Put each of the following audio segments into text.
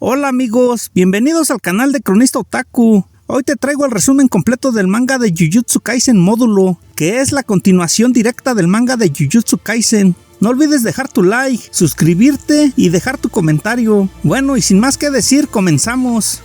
Hola amigos, bienvenidos al canal de Cronista Otaku. Hoy te traigo el resumen completo del manga de Jujutsu Kaisen Módulo, que es la continuación directa del manga de Jujutsu Kaisen. No olvides dejar tu like, suscribirte y dejar tu comentario. Bueno, y sin más que decir, comenzamos.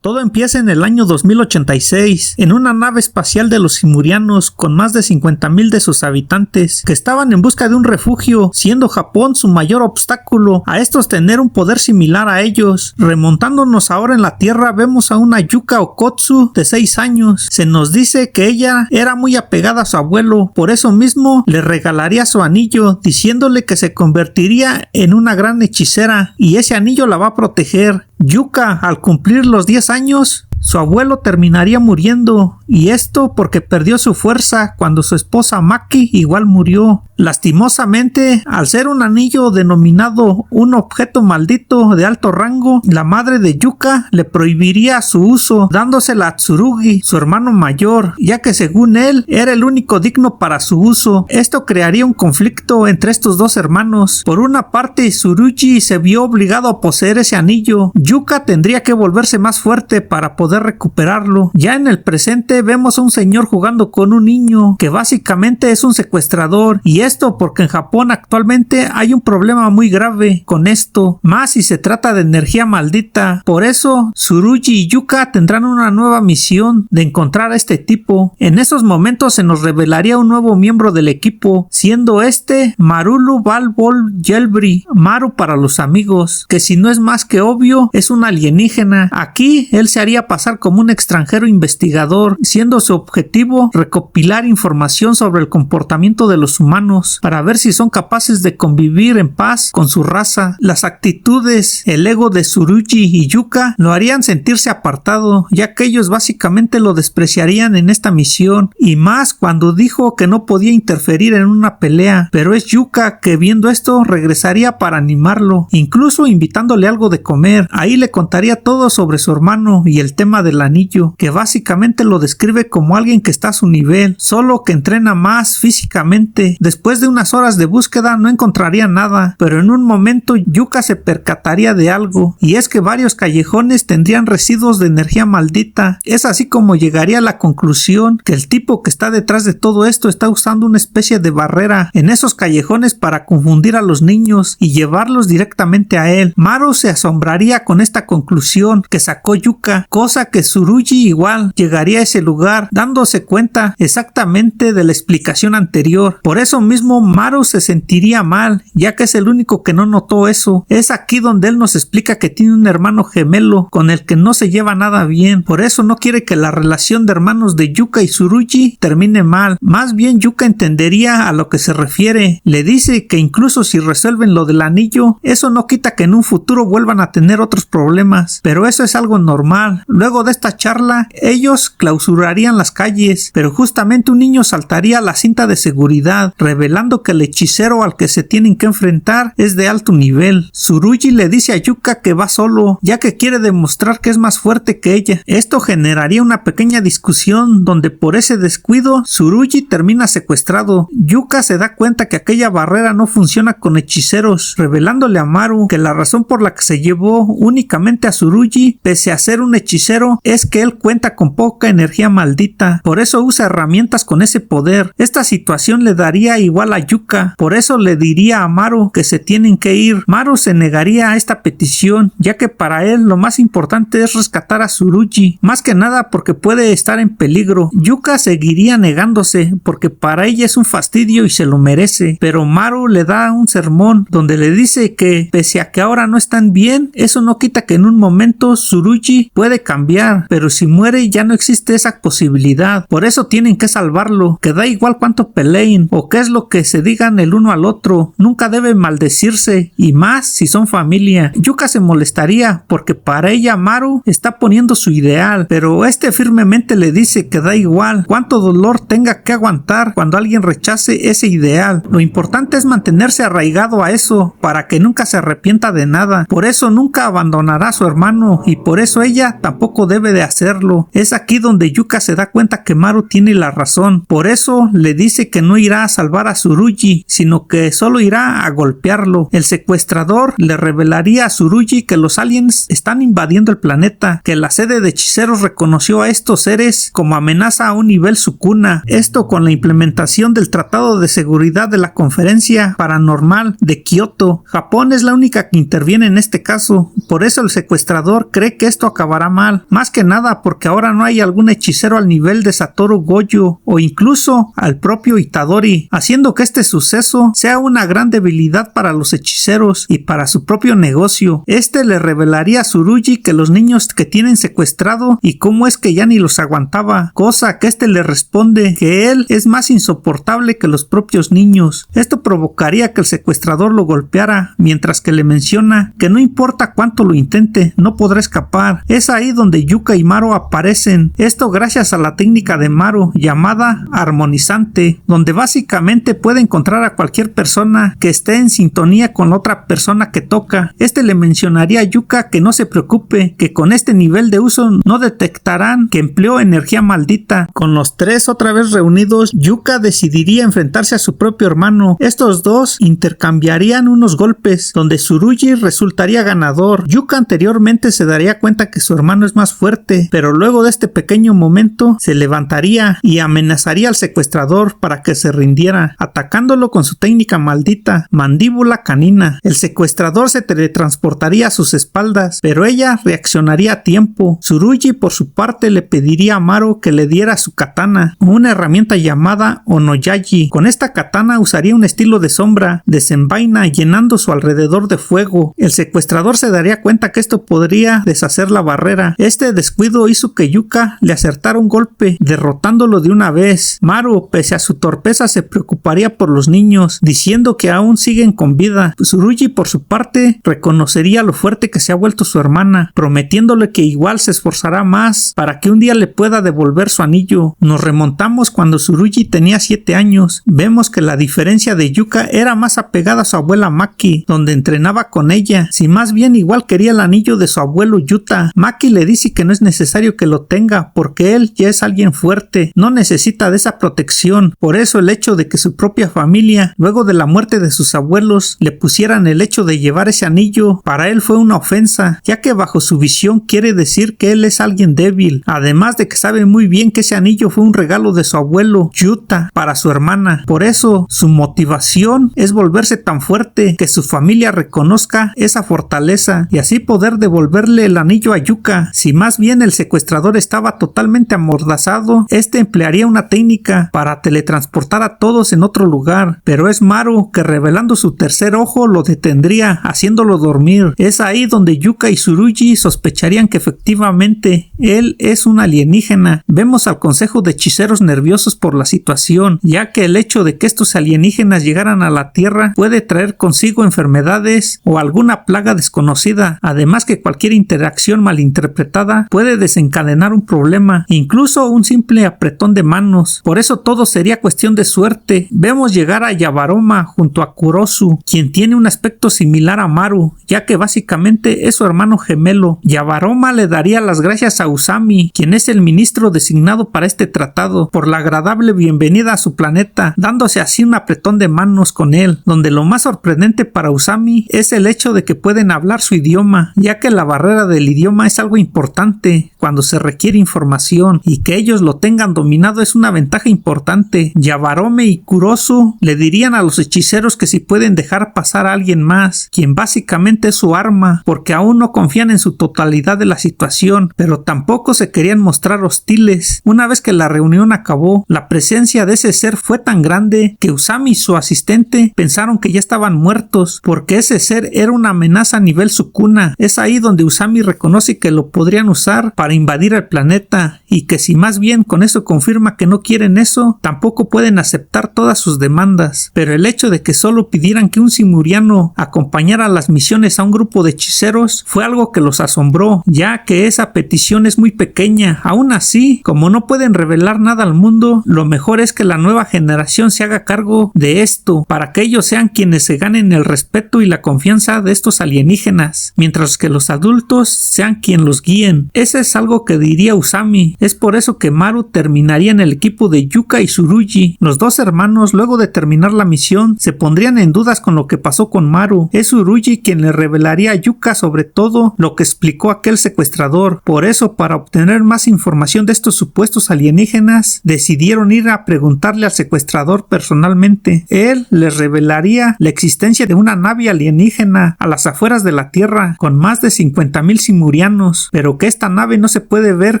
Todo empieza en el año 2086, en una nave espacial de los Simurianos con más de 50,000 de sus habitantes, que estaban en busca de un refugio, siendo Japón su mayor obstáculo a estos tener un poder similar a ellos. Remontándonos ahora en la Tierra, vemos a una Yuka Okkotsu de 6 años. Se nos dice que ella era muy apegada a su abuelo, por eso mismo le regalaría su anillo, diciéndole que se convertiría en una gran hechicera, y ese anillo la va a proteger. Yuka, al cumplir los 10 años, su abuelo terminaría muriendo, y esto porque perdió su fuerza cuando su esposa Maki igual murió. Lastimosamente, al ser un anillo denominado un objeto maldito de alto rango, la madre de Yuka le prohibiría su uso, dándosela a Tsurugi, su hermano mayor, ya que según él era el único digno para su uso. Esto crearía un conflicto entre estos dos hermanos. Por una parte, Tsurugi se vio obligado a poseer ese anillo. Yuka tendría que volverse más fuerte para poder recuperarlo. Ya en el presente vemos a un señor jugando con un niño, que básicamente es un secuestrador, y esto porque en Japón actualmente hay un problema muy grave con esto, más si se trata de energía maldita. Por eso Tsurugi y Yuka tendrán una nueva misión de encontrar a este tipo. En esos momentos se nos revelaría un nuevo miembro del equipo, siendo este Marulu Balbol Yelbri, Maru para los amigos, que si no es más que obvio es un alienígena. Aquí él se haría pasar como un extranjero investigador, siendo su objetivo recopilar información sobre el comportamiento de los humanos para ver si son capaces de convivir en paz con su raza. Las actitudes, el ego de Tsurugi y Yuka lo harían sentirse apartado, ya que ellos básicamente lo despreciarían en esta misión, y más cuando dijo que no podía interferir en una pelea. Pero es Yuka que, viendo esto, regresaría para animarlo, incluso invitándole algo de comer. Ahí le contaría todo sobre su hermano y el tema del anillo, que básicamente lo describe como alguien que está a su nivel, solo que entrena más físicamente. Después de unas horas de búsqueda no encontraría nada, pero en un momento Yuka se percataría de algo, y es que varios callejones tendrían residuos de energía maldita. Es así como llegaría a la conclusión que el tipo que está detrás de todo esto está usando una especie de barrera en esos callejones para confundir a los niños y llevarlos directamente a él. Maru se asombraría con esta conclusión que sacó Yuka, cosa que Tsurugi igual llegaría a ese lugar dándose cuenta exactamente de la explicación anterior. Por eso mismo Maru se sentiría mal, ya que es el único que no notó eso. Es aquí donde él nos explica que tiene un hermano gemelo con el que no se lleva nada bien. Por eso no quiere que la relación de hermanos de Yuka y Tsurugi termine mal. Más bien Yuka entendería a lo que se refiere. Le dice que incluso si resuelven lo del anillo, eso no quita que en un futuro vuelvan a tener otros problemas, pero eso es algo normal. Luego de esta charla, ellos clausurarían las calles, pero justamente un niño saltaría la cinta de seguridad, revelando que el hechicero al que se tienen que enfrentar es de alto nivel. Tsurugi le dice a Yuka que va solo, ya que quiere demostrar que es más fuerte que ella. Esto generaría una pequeña discusión donde por ese descuido Tsurugi termina secuestrado. Yuka se da cuenta que aquella barrera no funciona con hechiceros, revelándole a Maru que la razón por la que se llevó únicamente a Tsurugi, pese a ser un hechicero, es que él cuenta con poca energía maldita, por eso usa herramientas con ese poder. Esta situación le daría igual a Yuka, por eso le diría a Maru que se tienen que ir. Maru se negaría a esta petición, ya que para él lo más importante es rescatar a Tsurugi, más que nada porque puede estar en peligro. Yuka seguiría negándose, porque para ella es un fastidio y se lo merece, pero Maru le da un sermón donde le dice que pese a que ahora no están bien, eso no quita que en un momento Tsurugi puede cambiar, pero si muere ya no existe esa posibilidad. Por eso tienen que salvarlo, que da igual cuánto peleen o qué es lo que se digan el uno al otro, nunca debe maldecirse, y más si son familia. Yuka se molestaría porque para ella Maru está poniendo su ideal, pero este firmemente le dice que da igual cuánto dolor tenga que aguantar cuando alguien rechace ese ideal. Lo importante es mantenerse arraigado a eso para que nunca se arrepienta de nada. Por eso nunca abandonará a su hermano, y por eso ella tampoco tampoco debe de hacerlo. Es aquí donde Yuka se da cuenta que Maru tiene la razón. Por eso le dice que no irá a salvar a Tsurugi, sino que solo irá a golpearlo. El secuestrador le revelaría a Tsurugi que los aliens están invadiendo el planeta, que la sede de hechiceros reconoció a estos seres como amenaza a un nivel Sukuna. Esto con la implementación del Tratado de Seguridad de la Conferencia Paranormal de Kioto. Japón es la única que interviene en este caso. Por eso el secuestrador cree que esto acabará mal. Más que nada porque ahora no hay algún hechicero al nivel de Satoru Gojo o incluso al propio Itadori, haciendo que este suceso sea una gran debilidad para los hechiceros y para su propio negocio. Este le revelaría a Tsurugi que los niños que tienen secuestrado y cómo es que ya ni los aguantaba, cosa que este le responde que él es más insoportable que los propios niños. Esto provocaría que el secuestrador lo golpeara, mientras que le menciona que no importa cuánto lo intente, no podrá escapar. Es ahí donde Yuka y Maru aparecen, esto gracias a la técnica de Maru llamada armonizante, donde básicamente puede encontrar a cualquier persona que esté en sintonía con la otra persona que toca. Este le mencionaría a Yuka que no se preocupe, que con este nivel de uso no detectarán que empleó energía maldita. Con los tres otra vez reunidos, Yuka decidiría enfrentarse a su propio hermano. Estos dos intercambiarían unos golpes, donde Tsurugi resultaría ganador. Yuka anteriormente se daría cuenta que su hermano es más fuerte, pero luego de este pequeño momento se levantaría y amenazaría al secuestrador para que se rindiera, atacándolo con su técnica maldita, mandíbula canina. El secuestrador se teletransportaría a sus espaldas, pero ella reaccionaría a tiempo. Tsurugi por su parte le pediría a Maru que le diera su katana, una herramienta llamada Onoyaji. Con esta katana usaría un estilo de sombra, desenvaina llenando su alrededor de fuego. El secuestrador se daría cuenta que esto podría deshacer la barrera. Este descuido hizo que Yuka le acertara un golpe, derrotándolo de una vez. Maru, pese a su torpeza, se preocuparía por los niños, diciendo que aún siguen con vida. Tsurugi por su parte reconocería lo fuerte que se ha vuelto su hermana, prometiéndole que igual se esforzará más para que un día le pueda devolver su anillo. Nos remontamos cuando Tsurugi tenía 7 años. Vemos que la diferencia de Yuka era más apegada a su abuela Maki, donde entrenaba con ella, si más bien igual quería el anillo de su abuelo Yuta. Maki le dice que no es necesario que lo tenga porque él ya es alguien fuerte, no necesita de esa protección. Por eso el hecho de que su propia familia, luego de la muerte de sus abuelos, le pusieran el hecho de llevar ese anillo, para él fue una ofensa, ya que bajo su visión quiere decir que él es alguien débil, además de que sabe muy bien que ese anillo fue un regalo de su abuelo Yuta para su hermana. Por eso su motivación es volverse tan fuerte que su familia reconozca esa fortaleza y así poder devolverle el anillo a Yuka. Si más bien el secuestrador estaba totalmente amordazado, este emplearía una técnica para teletransportar a todos en otro lugar, pero es Maru que, revelando su tercer ojo, lo detendría, haciéndolo dormir. Es ahí donde Yuka y Tsurugi sospecharían que efectivamente él es un alienígena. Vemos al consejo de hechiceros nerviosos por la situación, ya que el hecho de que estos alienígenas llegaran a la Tierra puede traer consigo enfermedades o alguna plaga desconocida, además que cualquier interacción malinterpretada puede desencadenar un problema, incluso un simple apretón de manos. Por eso todo sería cuestión de suerte. Vemos llegar a Yabaroma junto a Kurosu, quien tiene un aspecto similar a Maru, ya que básicamente es su hermano gemelo. Yabaroma le daría las gracias a Usami, quien es el ministro designado para este tratado, por la agradable bienvenida a su planeta, dándose así un apretón de manos con él, donde lo más sorprendente para Usami es el hecho de que pueden hablar su idioma, ya que la barrera del idioma es algo importante cuando se requiere información, y que ellos lo tengan dominado es una ventaja importante. Yabarome y Kurosu le dirían a los hechiceros que si pueden dejar pasar a alguien más, quien básicamente es su arma, porque aún no confían en su totalidad de la situación, pero tampoco se querían mostrar hostiles. Una vez que la reunión acabó, la presencia de ese ser fue tan grande que Usami y su asistente pensaron que ya estaban muertos, porque ese ser era una amenaza a nivel Sukuna. Es ahí donde Usami reconoce que lo podrían usar para invadir el planeta, y que si más bien con eso confirma que no quieren eso, tampoco pueden aceptar todas sus demandas. Pero el hecho de que solo pidieran que un simuriano acompañara a las misiones a un grupo de hechiceros fue algo que los asombró, ya que esa petición es muy pequeña. Aún así, como no pueden revelar nada al mundo, lo mejor es que la nueva generación se haga cargo de esto, para que ellos sean quienes se ganen el respeto y la confianza de estos alienígenas, mientras que los adultos sean quien los guíen. bien. Ese es algo que diría Usami. Es por eso que Maru terminaría en el equipo de Yuka y Tsurugi. Los dos hermanos, luego de terminar la misión, se pondrían en dudas con lo que pasó con Maru. Es Tsurugi quien le revelaría a Yuka sobre todo lo que explicó aquel secuestrador. Por eso, para obtener más información de estos supuestos alienígenas, decidieron ir a preguntarle al secuestrador personalmente. Él les revelaría la existencia de una nave alienígena a las afueras de la Tierra con más de 50,000 simurianos, pero que esta nave no se puede ver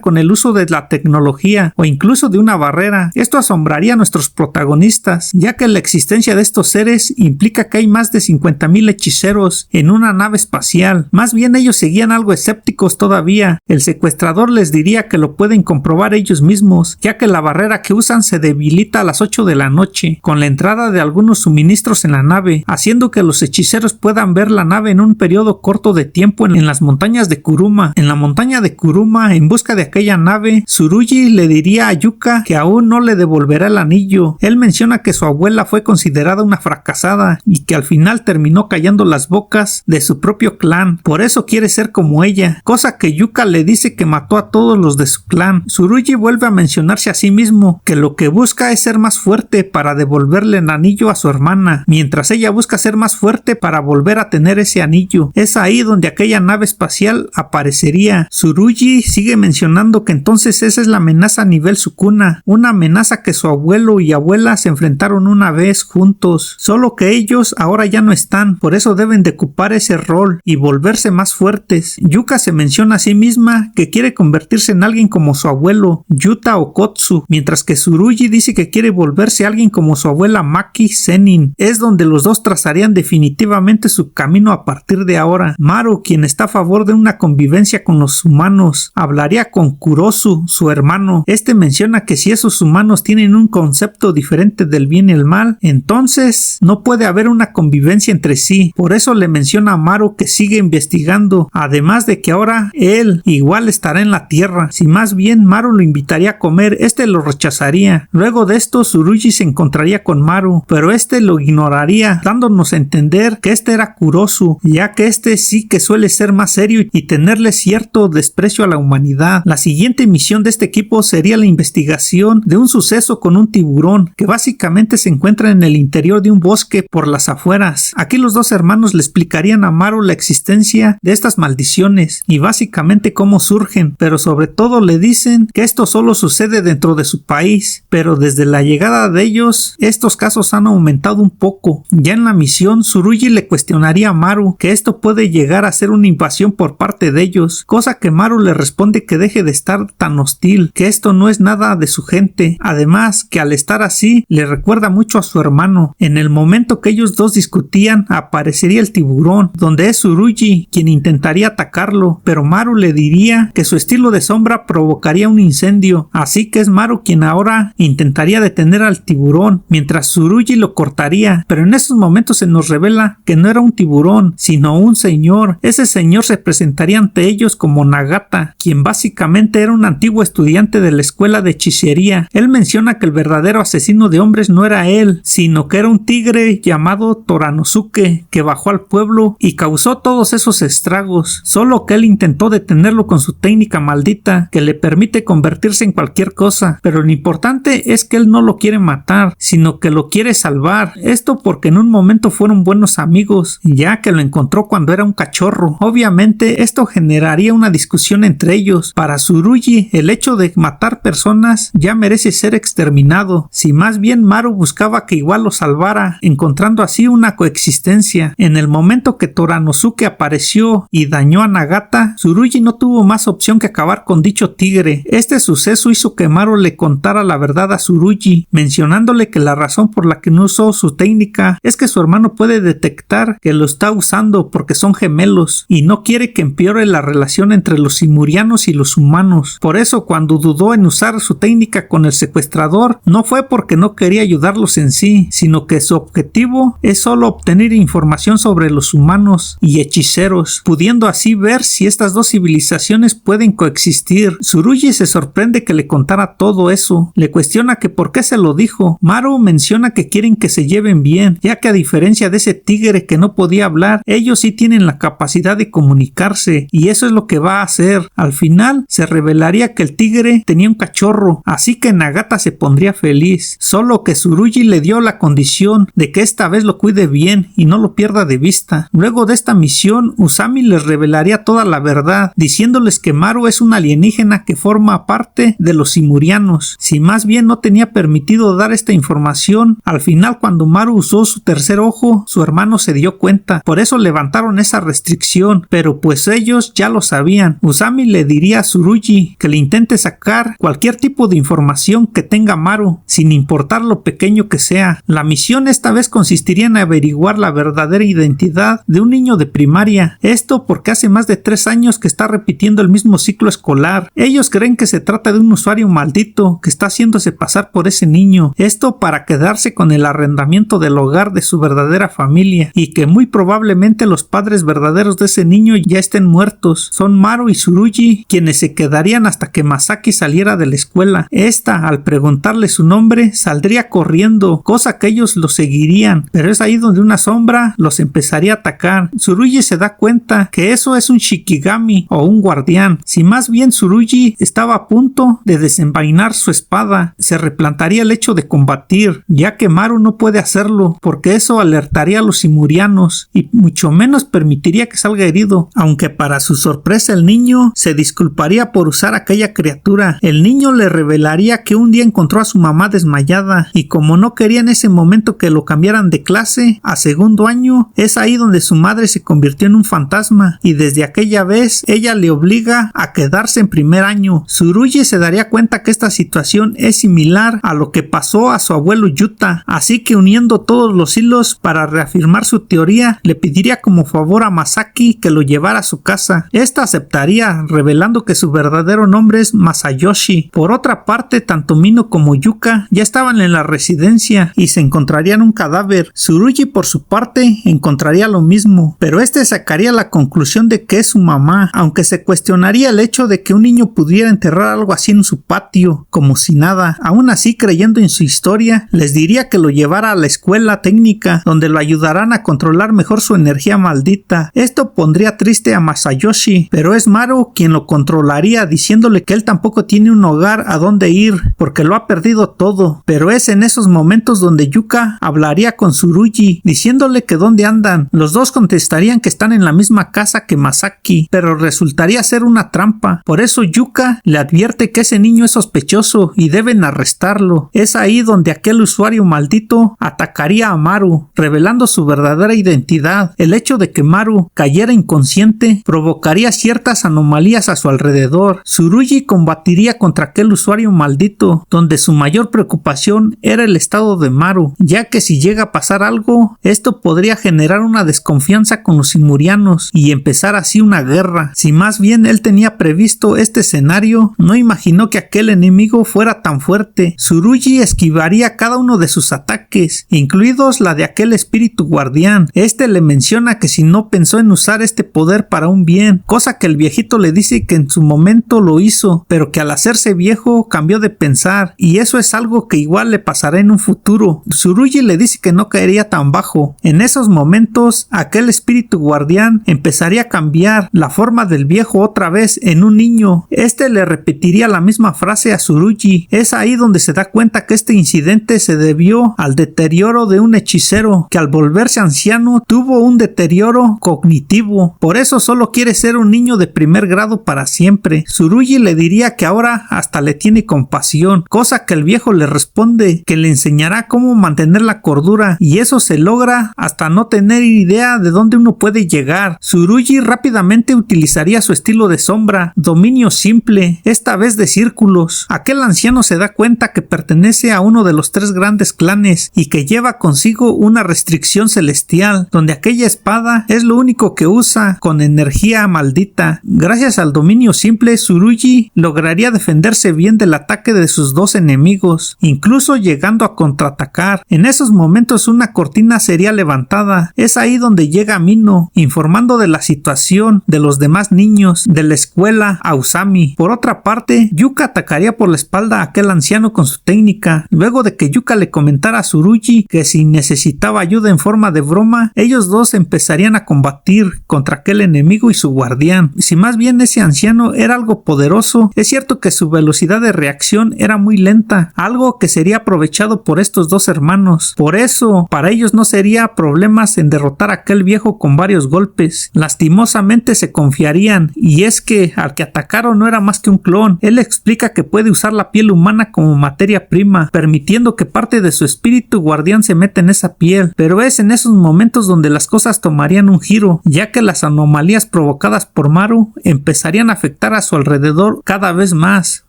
con el uso de la tecnología o incluso de una barrera. Esto asombraría a nuestros protagonistas, ya que la existencia de estos seres implica que hay más de 50,000 hechiceros en una nave espacial. Más bien ellos seguían algo escépticos todavía. El secuestrador les diría que lo pueden comprobar ellos mismos, ya que la barrera que usan se debilita a las 8 de la noche, con la entrada de algunos suministros en la nave, haciendo que los hechiceros puedan ver la nave en un periodo corto de tiempo en las montañas de Kuruma. En la montaña de Kuruma, en busca de aquella nave, Tsurugi le diría a Yuka que aún no le devolverá el anillo. Él menciona que su abuela fue considerada una fracasada y que al final terminó callando las bocas de su propio clan. Por eso quiere ser como ella, cosa que Yuka le dice que mató a todos los de su clan. Tsurugi vuelve a mencionarse a sí mismo que lo que busca es ser más fuerte para devolverle el anillo a su hermana, mientras ella busca ser más fuerte para volver a tener ese anillo. Es ahí donde aquella nave espacial aparecería. Tsurugi sigue mencionando que entonces esa es la amenaza a nivel Sukuna, una amenaza que su abuelo y abuela se enfrentaron una vez juntos, solo que ellos ahora ya no están, por eso deben de ocupar ese rol y volverse más fuertes. Yuka se menciona a sí misma que quiere convertirse en alguien como su abuelo, Yuta Okotsu, mientras que Tsurugi dice que quiere volverse alguien como su abuela Maki Zenin. Es donde los dos trazarían definitivamente su camino a partir de ahora. Maru, quien está a favor de una convivencia con los humanos, hablaría con Kurosu, su hermano. Este menciona que si esos humanos tienen un concepto diferente del bien y el mal, entonces no puede haber una convivencia entre sí. Por eso le menciona a Maru que sigue investigando, además de que ahora él igual estará en la Tierra. Si más bien Maru lo invitaría a comer, este lo rechazaría. Luego de esto, Tsurugi se encontraría con Maru, pero este lo ignoraría, dándonos a entender que este era Kurosu, ya que este sí que suele ser más serio y tenerle cierto desprecio a la humanidad. La siguiente misión de este equipo sería la investigación de un suceso con un tiburón que básicamente se encuentra en el interior de un bosque por las afueras. Aquí los dos hermanos le explicarían a Maru la existencia de estas maldiciones y básicamente cómo surgen, pero sobre todo le dicen que esto solo sucede dentro de su país, pero desde la llegada de ellos estos casos han aumentado un poco. Ya en la misión, Tsurugi le cuestionaría a Maru que esto puede llegar a ser una invasión por parte de ellos, cosa que Maru le responde que deje de estar tan hostil, que esto no es nada de su gente. Además, que al estar así le recuerda mucho a su hermano. En el momento que ellos dos discutían, aparecería el tiburón, donde es Tsurugi quien intentaría atacarlo, pero Maru le diría que su estilo de sombra provocaría un incendio, así que es Maru quien ahora intentaría detener al tiburón, mientras Tsurugi lo cortaría, pero en esos momentos se nos revela que no era un tiburón, sino un señor. Ese señor se presentaría ante ellos como Nagata, quien básicamente era un antiguo estudiante de la escuela de hechicería. Él menciona que el verdadero asesino de hombres no era él, sino que era un tigre llamado Toranosuke, que bajó al pueblo y causó todos esos estragos, solo que él intentó detenerlo con su técnica maldita, que le permite convertirse en cualquier cosa, pero lo importante es que él no lo quiere matar, sino que lo quiere salvar. Esto porque en un momento fueron buenos amigos, ya que lo encontró cuando era un cachorro. Obviamente esto generaría una discusión entre ellos. Para Tsurugi, el hecho de matar personas ya merece ser exterminado, si más bien Maru buscaba que igual lo salvara, encontrando así una coexistencia. En el momento que Toranosuke apareció y dañó a Nagata, Tsurugi no tuvo más opción que acabar con dicho tigre. Este suceso hizo que Maru le contara la verdad a Tsurugi, mencionándole que la razón por la que no usó su técnica es que su hermano puede detectar que lo está usando porque son gemelos y no quiere que empeore la relación entre los simurianos y los humanos. Por eso, cuando dudó en usar su técnica con el secuestrador, no fue porque no quería ayudarlos en sí, sino que su objetivo es solo obtener información sobre los humanos y hechiceros, pudiendo así ver si estas dos civilizaciones pueden coexistir. Tsurugi se sorprende que le contara todo eso, le cuestiona que por qué se lo dijo. Maru menciona que quieren que se lleven bien, ya que a diferencia de ese tigre que no podía hablar, ellos sí tienen la capacidad de comunicarse, y eso es lo que va va a hacer. Al final se revelaría que el tigre tenía un cachorro, así que Nagata se pondría feliz, solo que Tsurugi le dio la condición de que esta vez lo cuide bien y no lo pierda de vista. Luego de esta misión, Usami les revelaría toda la verdad, diciéndoles que Maru es un alienígena que forma parte de los simurianos. Si más bien no tenía permitido dar esta información, al final cuando Maru usó su tercer ojo, su hermano se dio cuenta. Por eso levantaron esa restricción, pero pues ellos ya lo sabían. Usami le diría a Tsurugi que le intente sacar cualquier tipo de información que tenga Maru, sin importar lo pequeño que sea. La misión esta vez consistiría en averiguar la verdadera identidad de un niño de primaria. Esto porque hace más de 3 años que está repitiendo el mismo ciclo escolar. Ellos creen que se trata de un usuario maldito que está haciéndose pasar por ese niño. Esto para quedarse con el arrendamiento del hogar de su verdadera familia, y que muy probablemente los padres verdaderos de ese niño ya estén muertos. Son Maru y Tsurugi quienes se quedarían hasta que Masaki saliera de la escuela. Esta, al preguntarle su nombre, saldría corriendo, cosa que ellos lo seguirían, pero es ahí donde una sombra los empezaría a atacar. Tsurugi se da cuenta que eso es un Shikigami o un guardián. Si más bien Tsurugi estaba a punto de desenvainar su espada, se replantaría el hecho de combatir, ya que Maru no puede hacerlo, porque eso alertaría a los simurianos y mucho menos permitiría que salga herido, aunque para su sorpresa el niño se disculparía por usar aquella criatura. El niño le revelaría que un día encontró a su mamá desmayada y como no quería en ese momento que lo cambiaran de clase a segundo año, es ahí donde su madre se convirtió en un fantasma y desde aquella vez ella le obliga a quedarse en primer año. Tsurugi se daría cuenta que esta situación es similar a lo que pasó a su abuelo Yuta, así que uniendo todos los hilos para reafirmar su teoría, le pediría como favor a Masaki que lo llevara a su casa. Esta aceptaría, revelando que su verdadero nombre es Masayoshi. Por otra parte, tanto Mino como Yuka ya estaban en la residencia y se encontrarían un cadáver. Tsurugi por su parte encontraría lo mismo, pero este sacaría la conclusión de que es su mamá, aunque se cuestionaría el hecho de que un niño pudiera enterrar algo así en su patio, como si nada. Aún así, creyendo en su historia, les diría que lo llevara a la escuela técnica, donde lo ayudarán a controlar mejor su energía maldita. Esto pondría triste a Masayoshi, pero es Maru quien lo controlaría, diciéndole que él tampoco tiene un hogar a donde ir, porque lo ha perdido todo. Pero es en esos momentos donde Yuka hablaría con Tsurugi, diciéndole que dónde andan. Los dos contestarían que están en la misma casa que Masaki, pero resultaría ser una trampa. Por eso Yuka le advierte que ese niño es sospechoso y deben arrestarlo. Es ahí donde aquel usuario maldito atacaría a Maru, revelando su verdadera identidad. El hecho de que Maru cayera inconsciente provocaría ciertas anomalías a su alrededor. Tsurugi combatiría contra aquel usuario maldito, donde su mayor preocupación era el estado de Maru, ya que si llega a pasar algo, esto podría generar una desconfianza con los simurianos y empezar así una guerra. Si más bien él tenía previsto este escenario, no imaginó que aquel enemigo fuera tan fuerte. Tsurugi esquivaría cada uno de sus ataques, incluidos la de aquel espíritu guardián. Este le menciona que si no pensó en usar este poder para un bien, cosa que el viejito le dice que en su momento lo hizo, pero que al hacerse viejo cambió de pensar, y eso es algo que igual le pasará en un futuro. Tsurugi le dice que no caería tan bajo. En esos momentos, aquel espíritu guardián empezaría a cambiar la forma del viejo otra vez en un niño. Este le repetiría la misma frase a Tsurugi. Es ahí donde se da cuenta que este incidente se debió al deterioro de un hechicero, que al volverse anciano tuvo un deterioro cognitivo. Por eso solo quiere ser un niño de primer grado para siempre. Tsurugi le diría que ahora hasta le tiene compasión, cosa que el viejo le responde que le enseñará cómo mantener la cordura, y eso se logra hasta no tener idea de dónde uno puede llegar. Tsurugi rápidamente utilizaría su estilo de sombra, dominio simple, esta vez de círculos. Aquel anciano se da cuenta que pertenece a uno de los 3 grandes clanes y que lleva consigo una restricción celestial, donde aquella espada es lo único que usa con energía maldita. Gracias al dominio simple, Tsurugi lograría defenderse bien del ataque de sus 2 enemigos, incluso llegando a contraatacar. En esos momentos una cortina sería levantada. Es ahí donde llega Mino, informando de la situación de los demás niños de la escuela a Usami. Por otra parte, Yuka atacaría por la espalda a aquel anciano con su técnica. Luego de que Yuka le comentara a Tsurugi que si necesitaba ayuda en forma de broma, ellos dos empezarían a combatir contra aquel enemigo y su guardián. si más bien ese anciano era algo poderoso, es cierto que su velocidad de reacción era muy lenta, algo que sería aprovechado por estos dos hermanos. Por eso, para ellos no sería problemas en derrotar a aquel viejo con varios golpes. Lastimosamente se confiarían, y es que al que atacaron no era más que un clon. Él explica que puede usar la piel humana como materia prima, permitiendo que parte de su espíritu guardián se meta en esa piel, pero es en esos momentos donde las cosas tomarían un giro, ya que las anomalías provocadas por Maru empezarían a afectar a su alrededor cada vez más.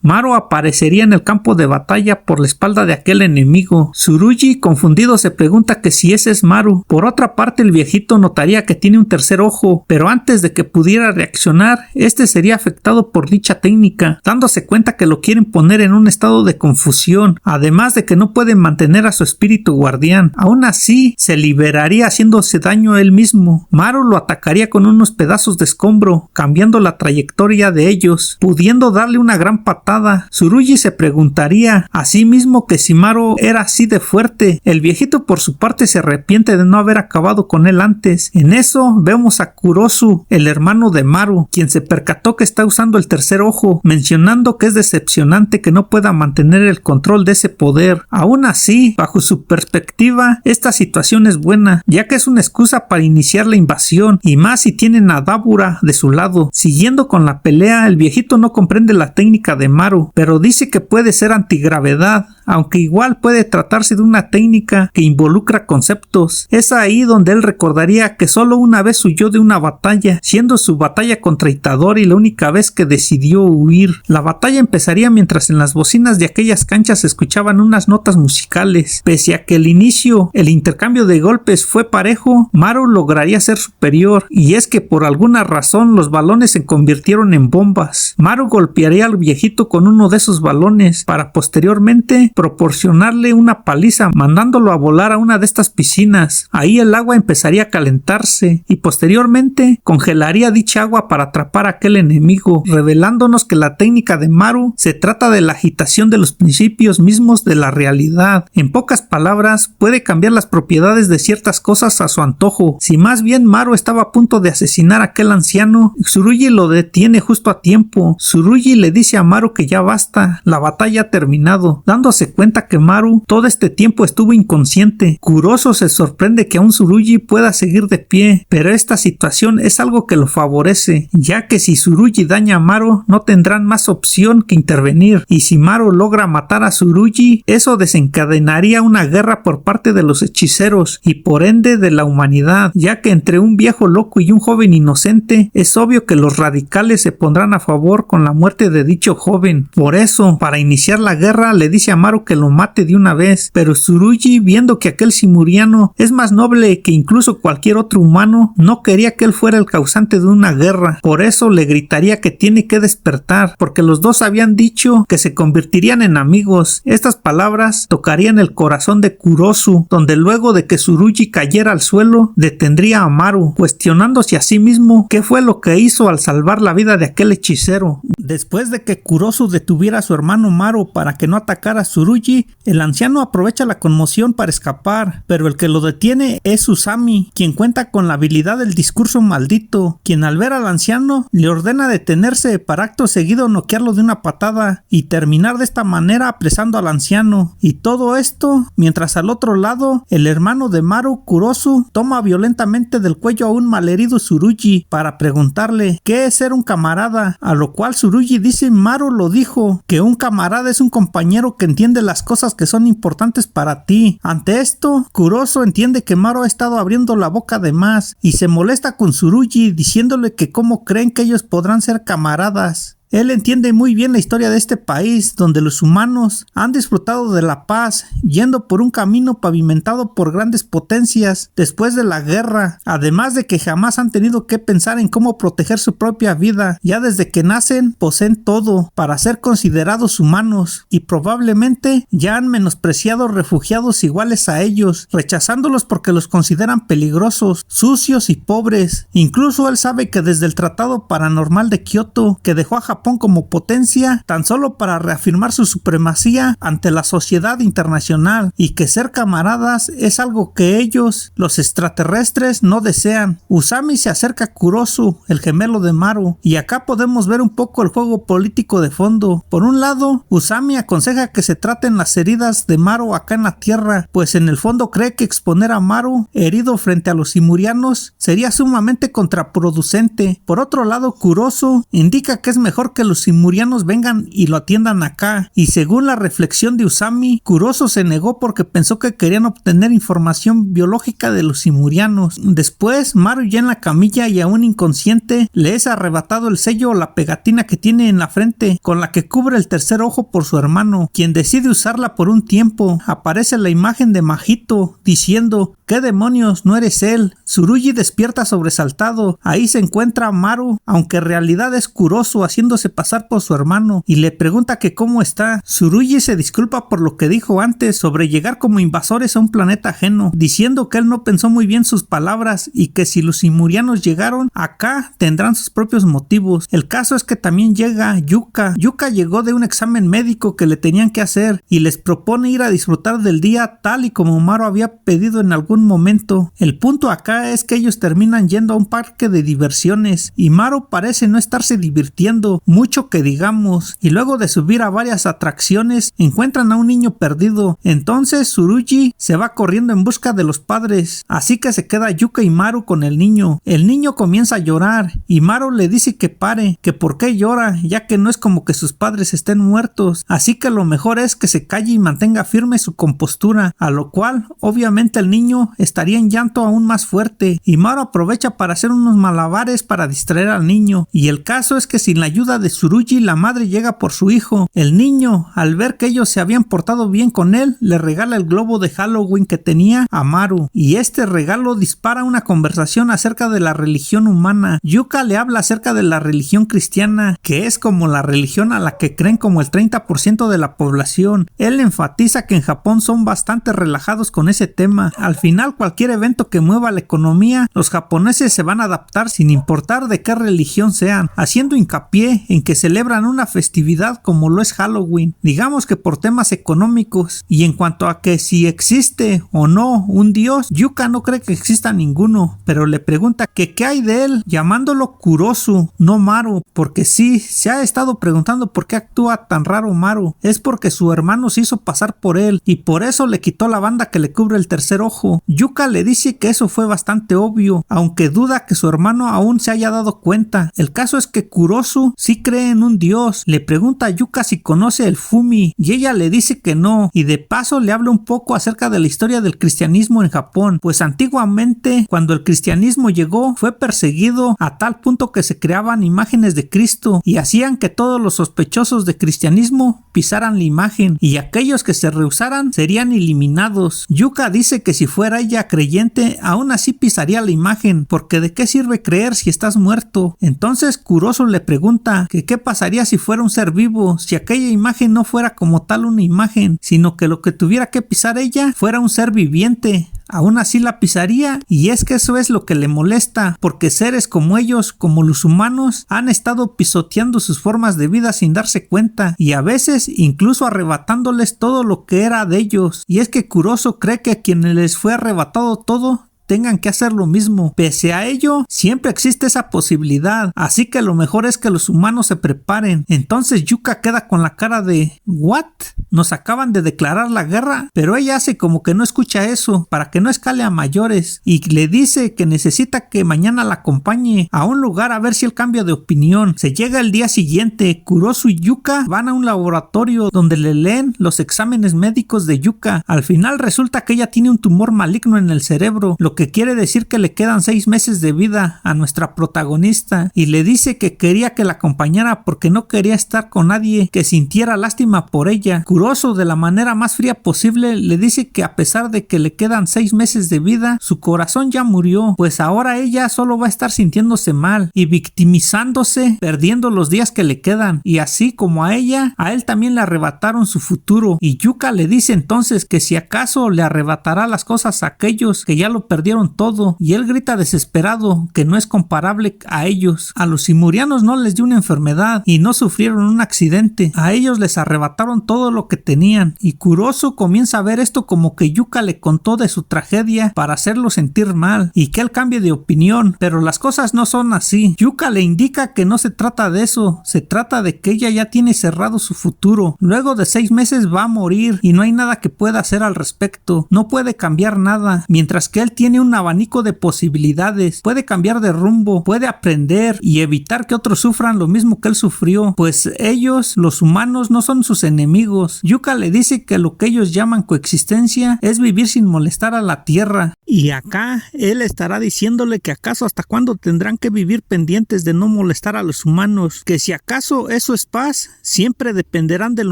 Maru aparecería en el campo de batalla por la espalda de aquel enemigo. Tsurugi, confundido, se pregunta que si ese es Maru. Por otra parte, el viejito notaría que tiene un tercer ojo, pero antes de que pudiera reaccionar, este sería afectado por dicha técnica, dándose cuenta que lo quieren poner en un estado de confusión, además de que no pueden mantener a su espíritu guardián. Aún así, se liberaría haciéndose daño a él mismo. Maru lo atacaría con unos pedazos de escombro, cambiando la trayectoria de ellos, pudiendo darle una gran patada. Tsurugi se preguntaría a sí mismo que si Maru era así de fuerte. El viejito por su parte se arrepiente de no haber acabado con él antes. En eso vemos a Kurosu, el hermano de Maru, quien se percató que está usando el tercer ojo, mencionando que es decepcionante que no pueda mantener el control de ese poder. Aún así, bajo su perspectiva, esta situación es buena, ya que es una excusa para iniciar la invasión, y más si tienen a Dabura de su lado. Siguiendo con la pelea, el viejito no comprende la técnica de Maru, pero dice que puede ser antigravedad, aunque igual puede tratarse de una técnica que involucra conceptos. Es ahí donde él recordaría que solo una vez huyó de una batalla, siendo su batalla contra Itadori la única vez que decidió huir. La batalla empezaría mientras en las bocinas de aquellas canchas se escuchaban unas notas musicales. Pese a que al inicio el intercambio de golpes fue parejo, Maru lograría ser superior, y es que por alguna razón los balones se convirtieron en bombas. Maru golpearía al viejito con uno de esos balones para posteriormente proporcionarle una paliza, mandándolo a volar a una de estas piscinas. Ahí el agua empezaría a calentarse y posteriormente congelaría dicha agua para atrapar a aquel enemigo, revelándonos que la técnica de Maru se trata de la agitación de los principios mismos de la realidad. En pocas palabras, puede cambiar las propiedades de ciertas cosas a su antojo. Si más bien Maru estaba a punto de asesinar a aquel anciano, Tsurugi lo detiene justo a tiempo. Tsurugi le dice a Maru que ya basta, la batalla ha terminado, dándose cuenta que Maru todo este tiempo estuvo inconsciente. Kurosu se sorprende que aún Tsurugi pueda seguir de pie, pero esta situación es algo que lo favorece, ya que si Tsurugi daña a Maru no tendrán más opción que intervenir, y si Maru logra matar a Tsurugi, eso desencadenaría una guerra por parte de los hechiceros y por ende de la humanidad, ya que entre un viejo loco y un joven inocente es obvio que los radicales se pondrán a favor con la muerte de dicho joven. Por eso, para iniciar la guerra le dice a Maru que lo mate de una vez, pero Tsurugi, viendo que aquel simuriano es más noble que incluso cualquier otro humano, no quería que él fuera el causante de una guerra. Por eso le gritaría que tiene que despertar, porque los dos habían dicho que se convertirían en amigos. Estas palabras tocarían el corazón de Kurosu, donde luego de que Tsurugi cayera al suelo, detendría a Maru, cuestionándose a sí mismo qué fue lo que hizo al salvar la vida de aquel hechicero. Después de que Kurosu detuviera a su hermano Maru para que no atacara a Tsurugi, el anciano aprovecha la conmoción para escapar, pero el que lo detiene es Usami, quien cuenta con la habilidad del discurso maldito, quien al ver al anciano le ordena detenerse para acto seguido noquearlo de una patada y terminar de esta manera apresando al anciano. Y todo esto mientras al otro lado el hermano de Maru, Kurosu, toma violentamente del cuello a un malherido Tsurugi para preguntarle qué es ser un camarada, a lo cual Tsurugi dice: Maru lo dijo, que un camarada es un compañero que entiende las cosas que son importantes para ti. Ante esto, Kurosu entiende que Maru ha estado abriendo la boca de más y se molesta con Tsurugi diciéndole que cómo creen que ellos podrán ser camaradas. Él entiende muy bien la historia de este país, donde los humanos han disfrutado de la paz, yendo por un camino pavimentado por grandes potencias después de la guerra, además de que jamás han tenido que pensar en cómo proteger su propia vida. Ya desde que nacen, poseen todo para ser considerados humanos, y probablemente ya han menospreciado refugiados iguales a ellos, rechazándolos porque los consideran peligrosos, sucios y pobres. Incluso él sabe que desde el Tratado Paranormal de Kioto, que dejó a Japón Japón como potencia tan solo para reafirmar su supremacía ante la sociedad internacional y que ser camaradas es algo que ellos, los extraterrestres, no desean. Usami se acerca a Kurosu, el gemelo de Maru, y acá podemos ver un poco el juego político de fondo. Por un lado, Usami aconseja que se traten las heridas de Maru acá en la tierra, pues en el fondo cree que exponer a Maru herido frente a los simurianos sería sumamente contraproducente. Por otro lado, Kurosu indica que es mejor que los simurianos vengan y lo atiendan acá, y según la reflexión de Usami, Kurosu se negó porque pensó que querían obtener información biológica de los simurianos. Después, Maru, ya en la camilla y aún inconsciente, le es arrebatado el sello o la pegatina que tiene en la frente, con la que cubre el tercer ojo por su hermano, quien decide usarla por un tiempo. Aparece la imagen de Mahito diciendo: ¿qué demonios? No eres él. Tsurugi despierta sobresaltado. Ahí se encuentra Maru, aunque en realidad es Kurosu haciéndose pasar por su hermano, y le pregunta que cómo está. Tsurugi se disculpa por lo que dijo antes sobre llegar como invasores a un planeta ajeno, diciendo que él no pensó muy bien sus palabras y que si los simurianos llegaron acá tendrán sus propios motivos. El caso es que también llega Yuka. Yuka llegó de un examen médico que le tenían que hacer y les propone ir a disfrutar del día tal y como Maru había pedido en algún momento. El punto acá es que ellos terminan yendo a un parque de diversiones y Maru parece no estarse divirtiendo mucho que digamos, y luego de subir a varias atracciones encuentran a un niño perdido. Entonces Tsurugi se va corriendo en busca de los padres, así que se queda Yuka y Maru con el niño. El niño comienza a llorar y Maru le dice que pare, que por qué llora, ya que no es como que sus padres estén muertos, así que lo mejor es que se calle y mantenga firme su compostura, a lo cual obviamente el niño estaría en llanto aún más fuerte y Maru aprovecha para hacer unos malabares para distraer al niño, y el caso es que sin la ayuda de Tsurugi la madre llega por su hijo. El niño, al ver que ellos se habían portado bien con él, le regala el globo de Halloween que tenía a Maru, y este regalo dispara una conversación acerca de la religión humana. Yuka le habla acerca de la religión cristiana, que es como la religión a la que creen como el 30% de la población. Él enfatiza que en Japón son bastante relajados con ese tema. Al final, cualquier evento que mueva la economía, los japoneses se van a adaptar sin importar de qué religión sean, haciendo hincapié en que celebran una festividad como lo es Halloween, digamos que por temas económicos. Y en cuanto a que si existe o no un dios, Yuka no cree que exista ninguno, pero le pregunta que qué hay de él, llamándolo Kurosu, no Maru, porque sí, se ha estado preguntando por qué actúa tan raro Maru. Es porque su hermano se hizo pasar por él y por eso le quitó la banda que le cubre el tercer ojo. Yuka le dice que eso fue bastante obvio, aunque duda que su hermano aún se haya dado cuenta. El caso es que Kurosu sí cree en un dios. Le pregunta a Yuka si conoce el Fumi y ella le dice que no, y de paso le habla un poco acerca de la historia del cristianismo en Japón, pues antiguamente cuando el cristianismo llegó fue perseguido a tal punto que se creaban imágenes de Cristo y hacían que todos los sospechosos de cristianismo pisaran la imagen, y aquellos que se rehusaran serían eliminados. Yuka dice que si fuera ella creyente aún así pisaría la imagen, porque de qué sirve creer si estás muerto. Entonces Kurosu le pregunta que qué pasaría si fuera un ser vivo, si aquella imagen no fuera como tal una imagen, sino que lo que tuviera que pisar ella fuera un ser viviente. Aún así la pisaría, y es que eso es lo que le molesta, porque seres como ellos, como los humanos, han estado pisoteando sus formas de vida sin darse cuenta, y a veces incluso arrebatándoles todo lo que era de ellos. Y es que Kurosu cree que a quienes les fue arrebatado todo tengan que hacer lo mismo. Pese a ello, siempre existe esa posibilidad, así que lo mejor es que los humanos se preparen. Entonces Yuka queda con la cara de ¿what? ¿Nos acaban de declarar la guerra? Pero ella hace como que no escucha eso, para que no escale a mayores, y le dice que necesita que mañana la acompañe a un lugar a ver si él cambia de opinión. Se llega el día siguiente, Kurosu y Yuka van a un laboratorio donde le leen los exámenes médicos de Yuka. Al final resulta que ella tiene un tumor maligno en el cerebro, lo que quiere decir que le quedan 6 meses de vida a nuestra protagonista, y le dice que quería que la acompañara porque no quería estar con nadie que sintiera lástima por ella. Kurosu, de la manera más fría posible, le dice que a pesar de que le quedan 6 meses de vida, su corazón ya murió, pues ahora ella solo va a estar sintiéndose mal y victimizándose, perdiendo los días que le quedan, y así como a ella, a él también le arrebataron su futuro. Y Yuka le dice entonces que si acaso le arrebatará las cosas a aquellos que ya lo perdieron perdieron todo y él grita desesperado que no es comparable a ellos. A los simurianos no les dio una enfermedad y no sufrieron un accidente. A ellos les arrebataron todo lo que tenían y Kurosu comienza a ver esto como que Yuka le contó de su tragedia para hacerlo sentir mal y que él cambie de opinión, pero las cosas no son así. Yuka le indica que no se trata de eso, se trata de que ella ya tiene cerrado su futuro. Luego de 6 meses va a morir y no hay nada que pueda hacer al respecto. No puede cambiar nada, mientras que él tiene un abanico de posibilidades. Puede cambiar de rumbo, puede aprender y evitar que otros sufran lo mismo que él sufrió, pues ellos, los humanos, no son sus enemigos. Yuka le dice que lo que ellos llaman coexistencia es vivir sin molestar a la tierra. Y acá él estará diciéndole que acaso hasta cuándo tendrán que vivir pendientes de no molestar a los humanos, que si acaso eso es paz, siempre dependerán del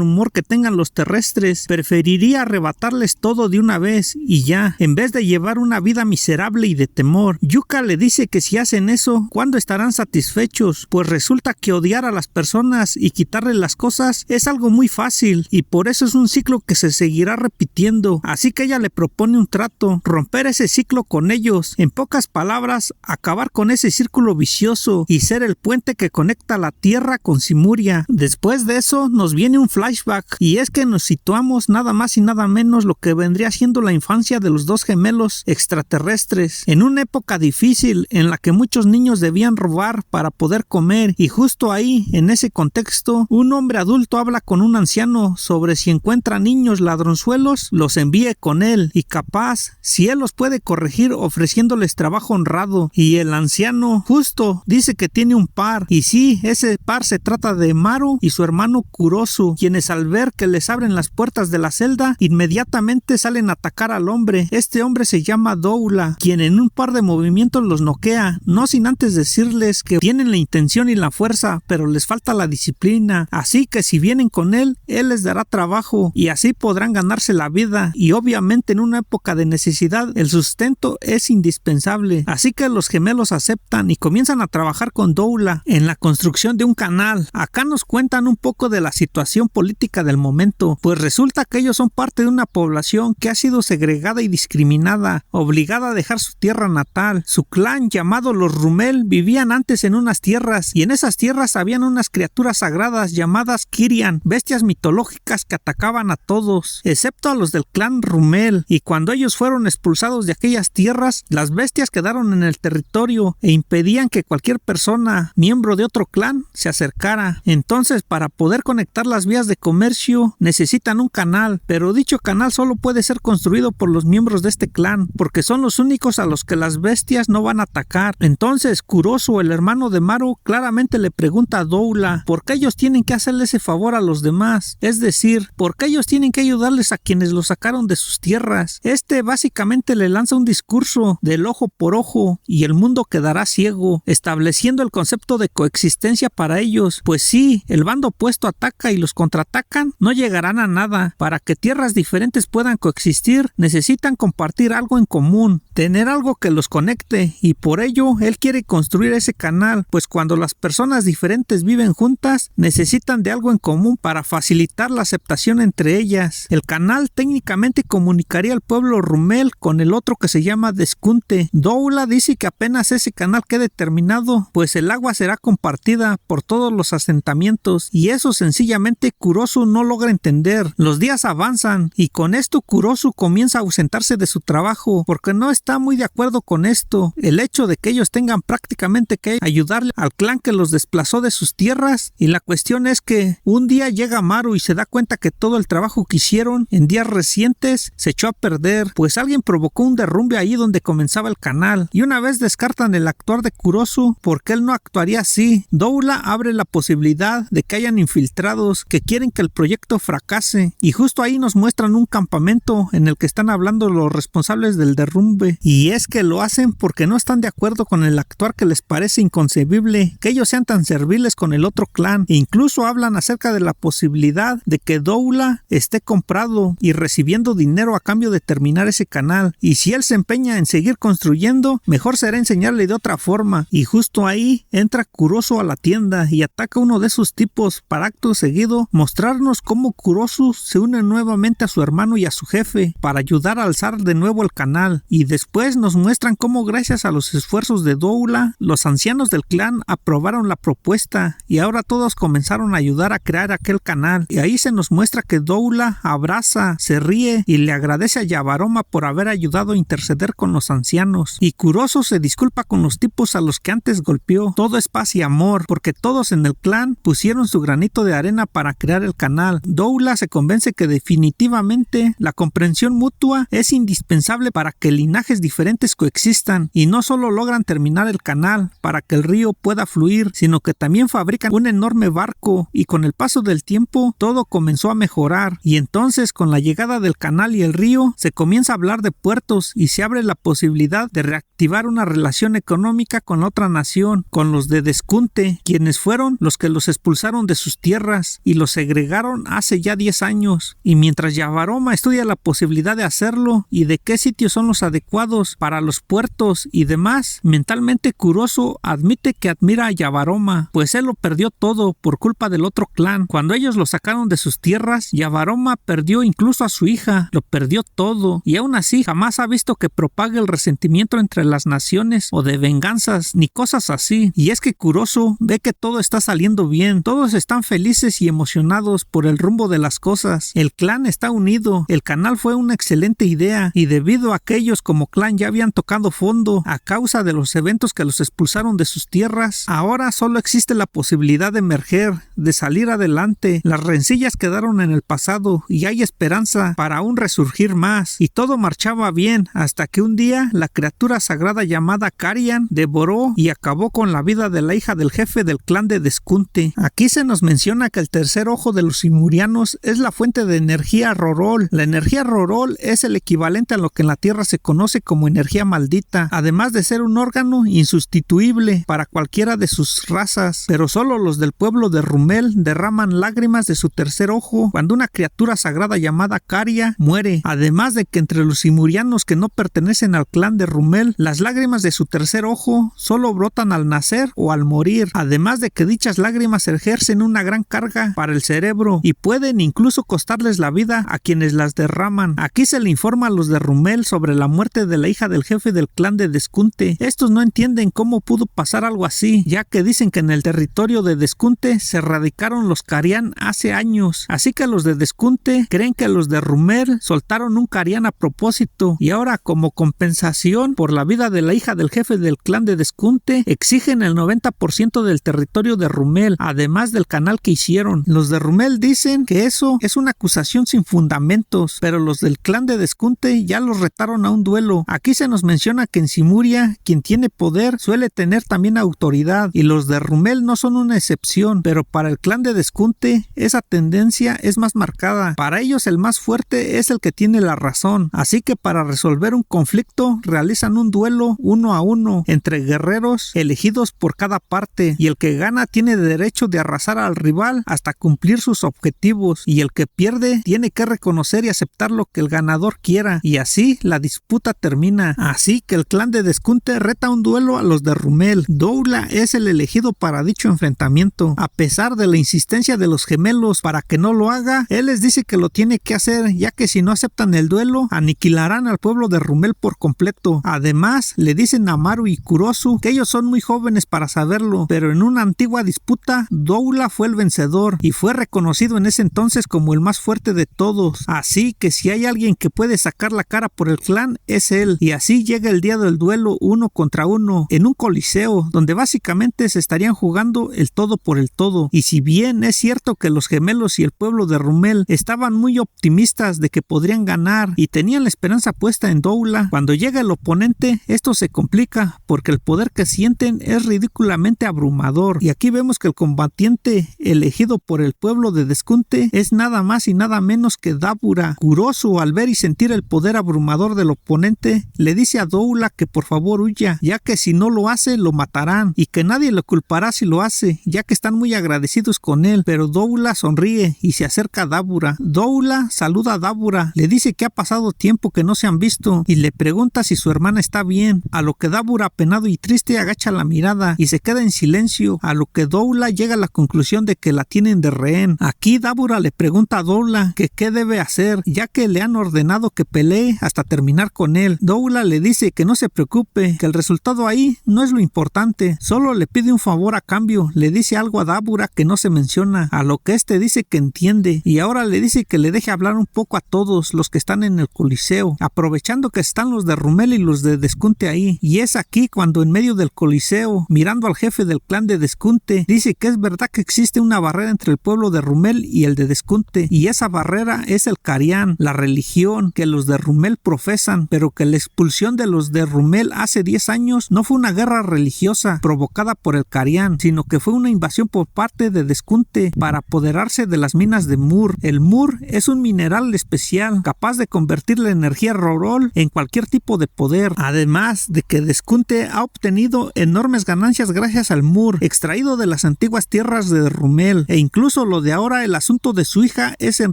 humor que tengan los terrestres. Preferiría arrebatarles todo de una vez y ya, en vez de llevar una vida miserable y de temor. Yuka le dice que si hacen eso, ¿cuándo estarán satisfechos? Pues resulta que odiar a las personas y quitarles las cosas es algo muy fácil y por eso es un ciclo que se seguirá repitiendo. Así que ella le propone un trato, romper ese ciclo con ellos, en pocas palabras, acabar con ese círculo vicioso y ser el puente que conecta la Tierra con Simuria. Después de eso nos viene un flashback y es que nos situamos nada más y nada menos lo que vendría siendo la infancia de los dos gemelos extraterrestres, en una época difícil en la que muchos niños debían robar para poder comer y justo ahí, en ese contexto, un hombre adulto habla con un anciano sobre si encuentra niños ladronzuelos, los envíe con él y capaz, si él los puede corregir ofreciéndoles trabajo honrado. Y el anciano justo dice que tiene un par y sí, ese par se trata de Maru y su hermano Kurosu, quienes al ver que les abren las puertas de la celda inmediatamente salen a atacar al hombre. Este hombre se llama Doula, quien en un par de movimientos los noquea, no sin antes decirles que tienen la intención y la fuerza, pero les falta la disciplina, así que si vienen con él les dará trabajo y así podrán ganarse la vida, y obviamente en una época de necesidad el sustento es indispensable. Así que los gemelos aceptan y comienzan a trabajar con Doula en la construcción de un canal. Acá nos cuentan un poco de la situación política del momento, pues resulta que ellos son parte de una población que ha sido segregada y discriminada, obligada a dejar su tierra natal. Su clan, llamado los Rumel, vivían antes en unas tierras y en esas tierras habían unas criaturas sagradas llamadas Kirian, bestias mitológicas que atacaban a todos, excepto a los del clan Rumel, y cuando ellos fueron expulsados de aquellas tierras, las bestias quedaron en el territorio e impedían que cualquier persona, miembro de otro clan, se acercara. Entonces, para poder conectar las vías de comercio, necesitan un canal, pero dicho canal solo puede ser construido por los miembros de este clan, porque son los únicos a los que las bestias no van a atacar. Entonces, Kurosu, el hermano de Maru, claramente le pregunta a Doula por qué ellos tienen que hacerle ese favor a los demás, es decir, por qué ellos tienen que ayudarles a quienes los sacaron de sus tierras. Este básicamente le lanza un discurso del ojo por ojo y el mundo quedará ciego, estableciendo el concepto de coexistencia para ellos, pues si el bando opuesto ataca y los contraatacan, no llegarán a nada. Para que tierras diferentes puedan coexistir, necesitan compartir algo en común, tener algo que los conecte, y por ello él quiere construir ese canal, pues cuando las personas diferentes viven juntas, necesitan de algo en común para facilitar la aceptación entre ellas. El canal técnicamente comunicaría al pueblo Rumel con el otro que se llama Deskunte. Doula dice que apenas ese canal quede terminado, pues el agua será compartida por todos los asentamientos, y eso sencillamente Kurosu no logra entender. Los días avanzan y con esto Kurosu comienza a ausentarse de su trabajo porque no está muy de acuerdo con esto, el hecho de que ellos tengan prácticamente que ayudarle al clan que los desplazó de sus tierras. Y la cuestión es que un día llega Maru y se da cuenta que todo el trabajo que hicieron en días recientes se echó a perder, pues alguien provocó un derrumbe ahí donde comenzaba el canal, y una vez descartan el actuar de Kurosu porque él no actuaría así, Doula abre la posibilidad de que hayan infiltrados que quieren que el proyecto fracase, y justo ahí nos muestran un campamento en el que están hablando los responsables del derrumbe, y es que lo hacen porque no están de acuerdo con el actuar que les parece inconcebible que ellos sean tan serviles con el otro clan, e incluso hablan acerca de la posibilidad de que Doula esté comprado y recibiendo dinero a cambio de terminar ese canal, y si él se empeña en seguir construyendo, mejor será enseñarle de otra forma. Y justo ahí entra Kurosu a la tienda y ataca a uno de esos tipos para acto seguido mostrarnos cómo Kurosu se une nuevamente a su hermano y a su jefe para ayudar a alzar de nuevo el canal, y después nos muestran cómo gracias a los esfuerzos de Doula, los ancianos del clan aprobaron la propuesta y ahora todos comenzaron a ayudar a crear aquel canal. Y ahí se nos muestra que Doula abraza, se ríe y le agradece a Yavaroma por haber ayudado a interceder con los ancianos. Y Kurosu se disculpa con los tipos a los que antes golpeó. Todo es paz y amor, porque todos en el clan pusieron su granito de arena para crear el canal. Doula se convence que definitivamente la comprensión mutua es indispensable para que linajes diferentes coexistan y no solo logran terminar el canal para que el río pueda fluir, sino que también fabrican un enorme barco. Y con el paso del tiempo todo comenzó a mejorar, y entonces con la llegada del canal y el río se comienza a hablar de puertos y se abre la posibilidad de reactivar una relación económica con otra nación, con los de Deskunte, quienes fueron los que los expulsaron de sus tierras y los segregaron hace ya 10 años. Y mientras Yavaroma estudia la posibilidad de hacerlo y de qué sitios son los adecuados para los puertos y demás, mentalmente Kurosu admite que admira a Yavaroma, pues él lo perdió todo por culpa del otro clan. Cuando ellos lo sacaron de sus tierras, Yavaroma perdió incluso a su hija, lo perdió todo, y aún así jamás ha visto que propague el resentimiento entre las naciones o de venganzas ni cosas así. Y es que Kurosu ve que todo está saliendo bien, todos están felices y emocionados por el rumbo de las cosas, el clan está unido, el canal fue una excelente idea, y debido a que ellos como clan ya habían tocado fondo a causa de los eventos que los expulsaron de sus tierras, ahora solo existe la posibilidad de emerger, de salir adelante. Las rencillas quedaron en el pasado y hay esperanza para un resurgir más, y todo marchaba bien hasta que un día la criatura sagrada llamada Karian devoró y acabó con la vida de la hija del jefe del clan de Deskunte. Aquí se nos menciona que el tercer ojo de los simurianos es la fuente de energía Rorol. La energía Rorol es el equivalente a lo que en la Tierra se conoce como energía maldita, además de ser un órgano insustituible para cualquiera de sus razas, pero solo los del pueblo de Rumel derraman lágrimas de su tercer ojo cuando una criatura sagrada llamada Karia muere, además de que entre los simurianos que no pertenecen al clan de Rumel, las lágrimas de su tercer ojo solo brotan al nacer o al morir, además de que dichas lágrimas ejercen una gran carga para el cerebro y pueden incluso costarles la vida a quienes las derraman. Aquí se le informa a los de Rumel sobre la muerte de la hija del jefe del clan de Deskunte. Estos no entienden cómo pudo pasar algo así, ya que dicen que en el territorio de Deskunte se radicaron los Karian hace años, así que los de Deskunte creen que los de Rumel soltaron un Karian a propósito, y ahora como compensación por la vida de la hija del jefe del clan de Deskunte exigen el 90% del territorio de Rumel, además del canal que hicieron. Los de Rumel dicen que eso es una acusación sin fundamentos, pero los del clan de Deskunte ya los retaron a un duelo. Aquí se nos menciona que en Simuria quien tiene poder suele tener también autoridad, y los de Rumel no son una excepción, pero para el clan de Deskunte esa tendencia es más marcada. Para ellos el más fuerte es el que tiene la razón, así que para resolver un conflicto realizan un duelo 1 a 1 entre guerreros elegidos por cada parte, y el que gana tiene derecho de arrasar al rival hasta cumplir sus objetivos, y el que pierde tiene que reconocer y aceptar lo que el ganador quiera, y así la disputa termina. Así que el clan de Deskunte reta un duelo a los de Rumel. Doula es el elegido para dicho enfrentamiento. A pesar de la insistencia de los gemelos para que no lo haga, él les dice que lo tiene que hacer, ya que si no aceptan el duelo, aniquilarán al pueblo de Rumel por completo. Además, le dicen a Maru y Kurosu que ellos son muy jóvenes para saberlo, pero en una antigua disputa, Doula fue el vencedor y fue reconocido en ese entonces como el más fuerte de todos. Así que si hay alguien que puede sacar la cara por el clan, es él. Y así llega el día del duelo 1 contra 1 en un coliseo, donde básicamente se estarían jugando el todo por el todo. Y si bien es cierto que los gemelos y el pueblo de Rumel estaban muy optimistas de que podrían ganar y tenían la esperanza puesta en Doula, cuando llega el oponente esto se complica porque el poder que sienten es ridículamente abrumador. Y aquí vemos que el combatiente elegido por el pueblo de Deskunte es nada más y nada menos que Dabura. Kurosu, al ver y sentir el poder abrumador del oponente, le dice a Doula que por favor huya, ya que si no lo hace lo matarán, y que nadie lo culpará si lo hace, ya que están muy agradecidos con él. Pero Doula sonríe y se acerca a Dabura. Doula saluda a Dabura, le dice que ha pasado tiempo que no se han visto y le pregunta si su hermana está bien, a lo que Dabura, apenado y triste, agacha la mirada y se queda en silencio, a lo que Doula llega a la conclusión de que la tienen de rehén. Aquí Dabura le pregunta a Doula que qué debe hacer, ya que le han ordenado que pelee hasta terminar con con él. Douglas le dice que no se preocupe, que el resultado ahí no es lo importante, solo le pide un favor a cambio. Le dice algo a Dabura que no se menciona, a lo que este dice que entiende, y ahora le dice que le deje hablar un poco a todos los que están en el Coliseo, aprovechando que están los de Rumel y los de Descunte ahí. Y es aquí cuando en medio del Coliseo, mirando al jefe del clan de Descunte, dice que es verdad que existe una barrera entre el pueblo de Rumel y el de Descunte, y esa barrera es el Carián, la religión que los de Rumel profesan, pero que la expulsión de los de Rumel hace 10 años no fue una guerra religiosa provocada por el Carián, sino que fue una invasión por parte de Descunte para apoderarse de las minas de Mur. El Mur es un mineral especial capaz de convertir la energía Rorol en cualquier tipo de poder, además de que Descunte ha obtenido enormes ganancias gracias al Mur, extraído de las antiguas tierras de Rumel, e incluso lo de ahora, el asunto de su hija, es en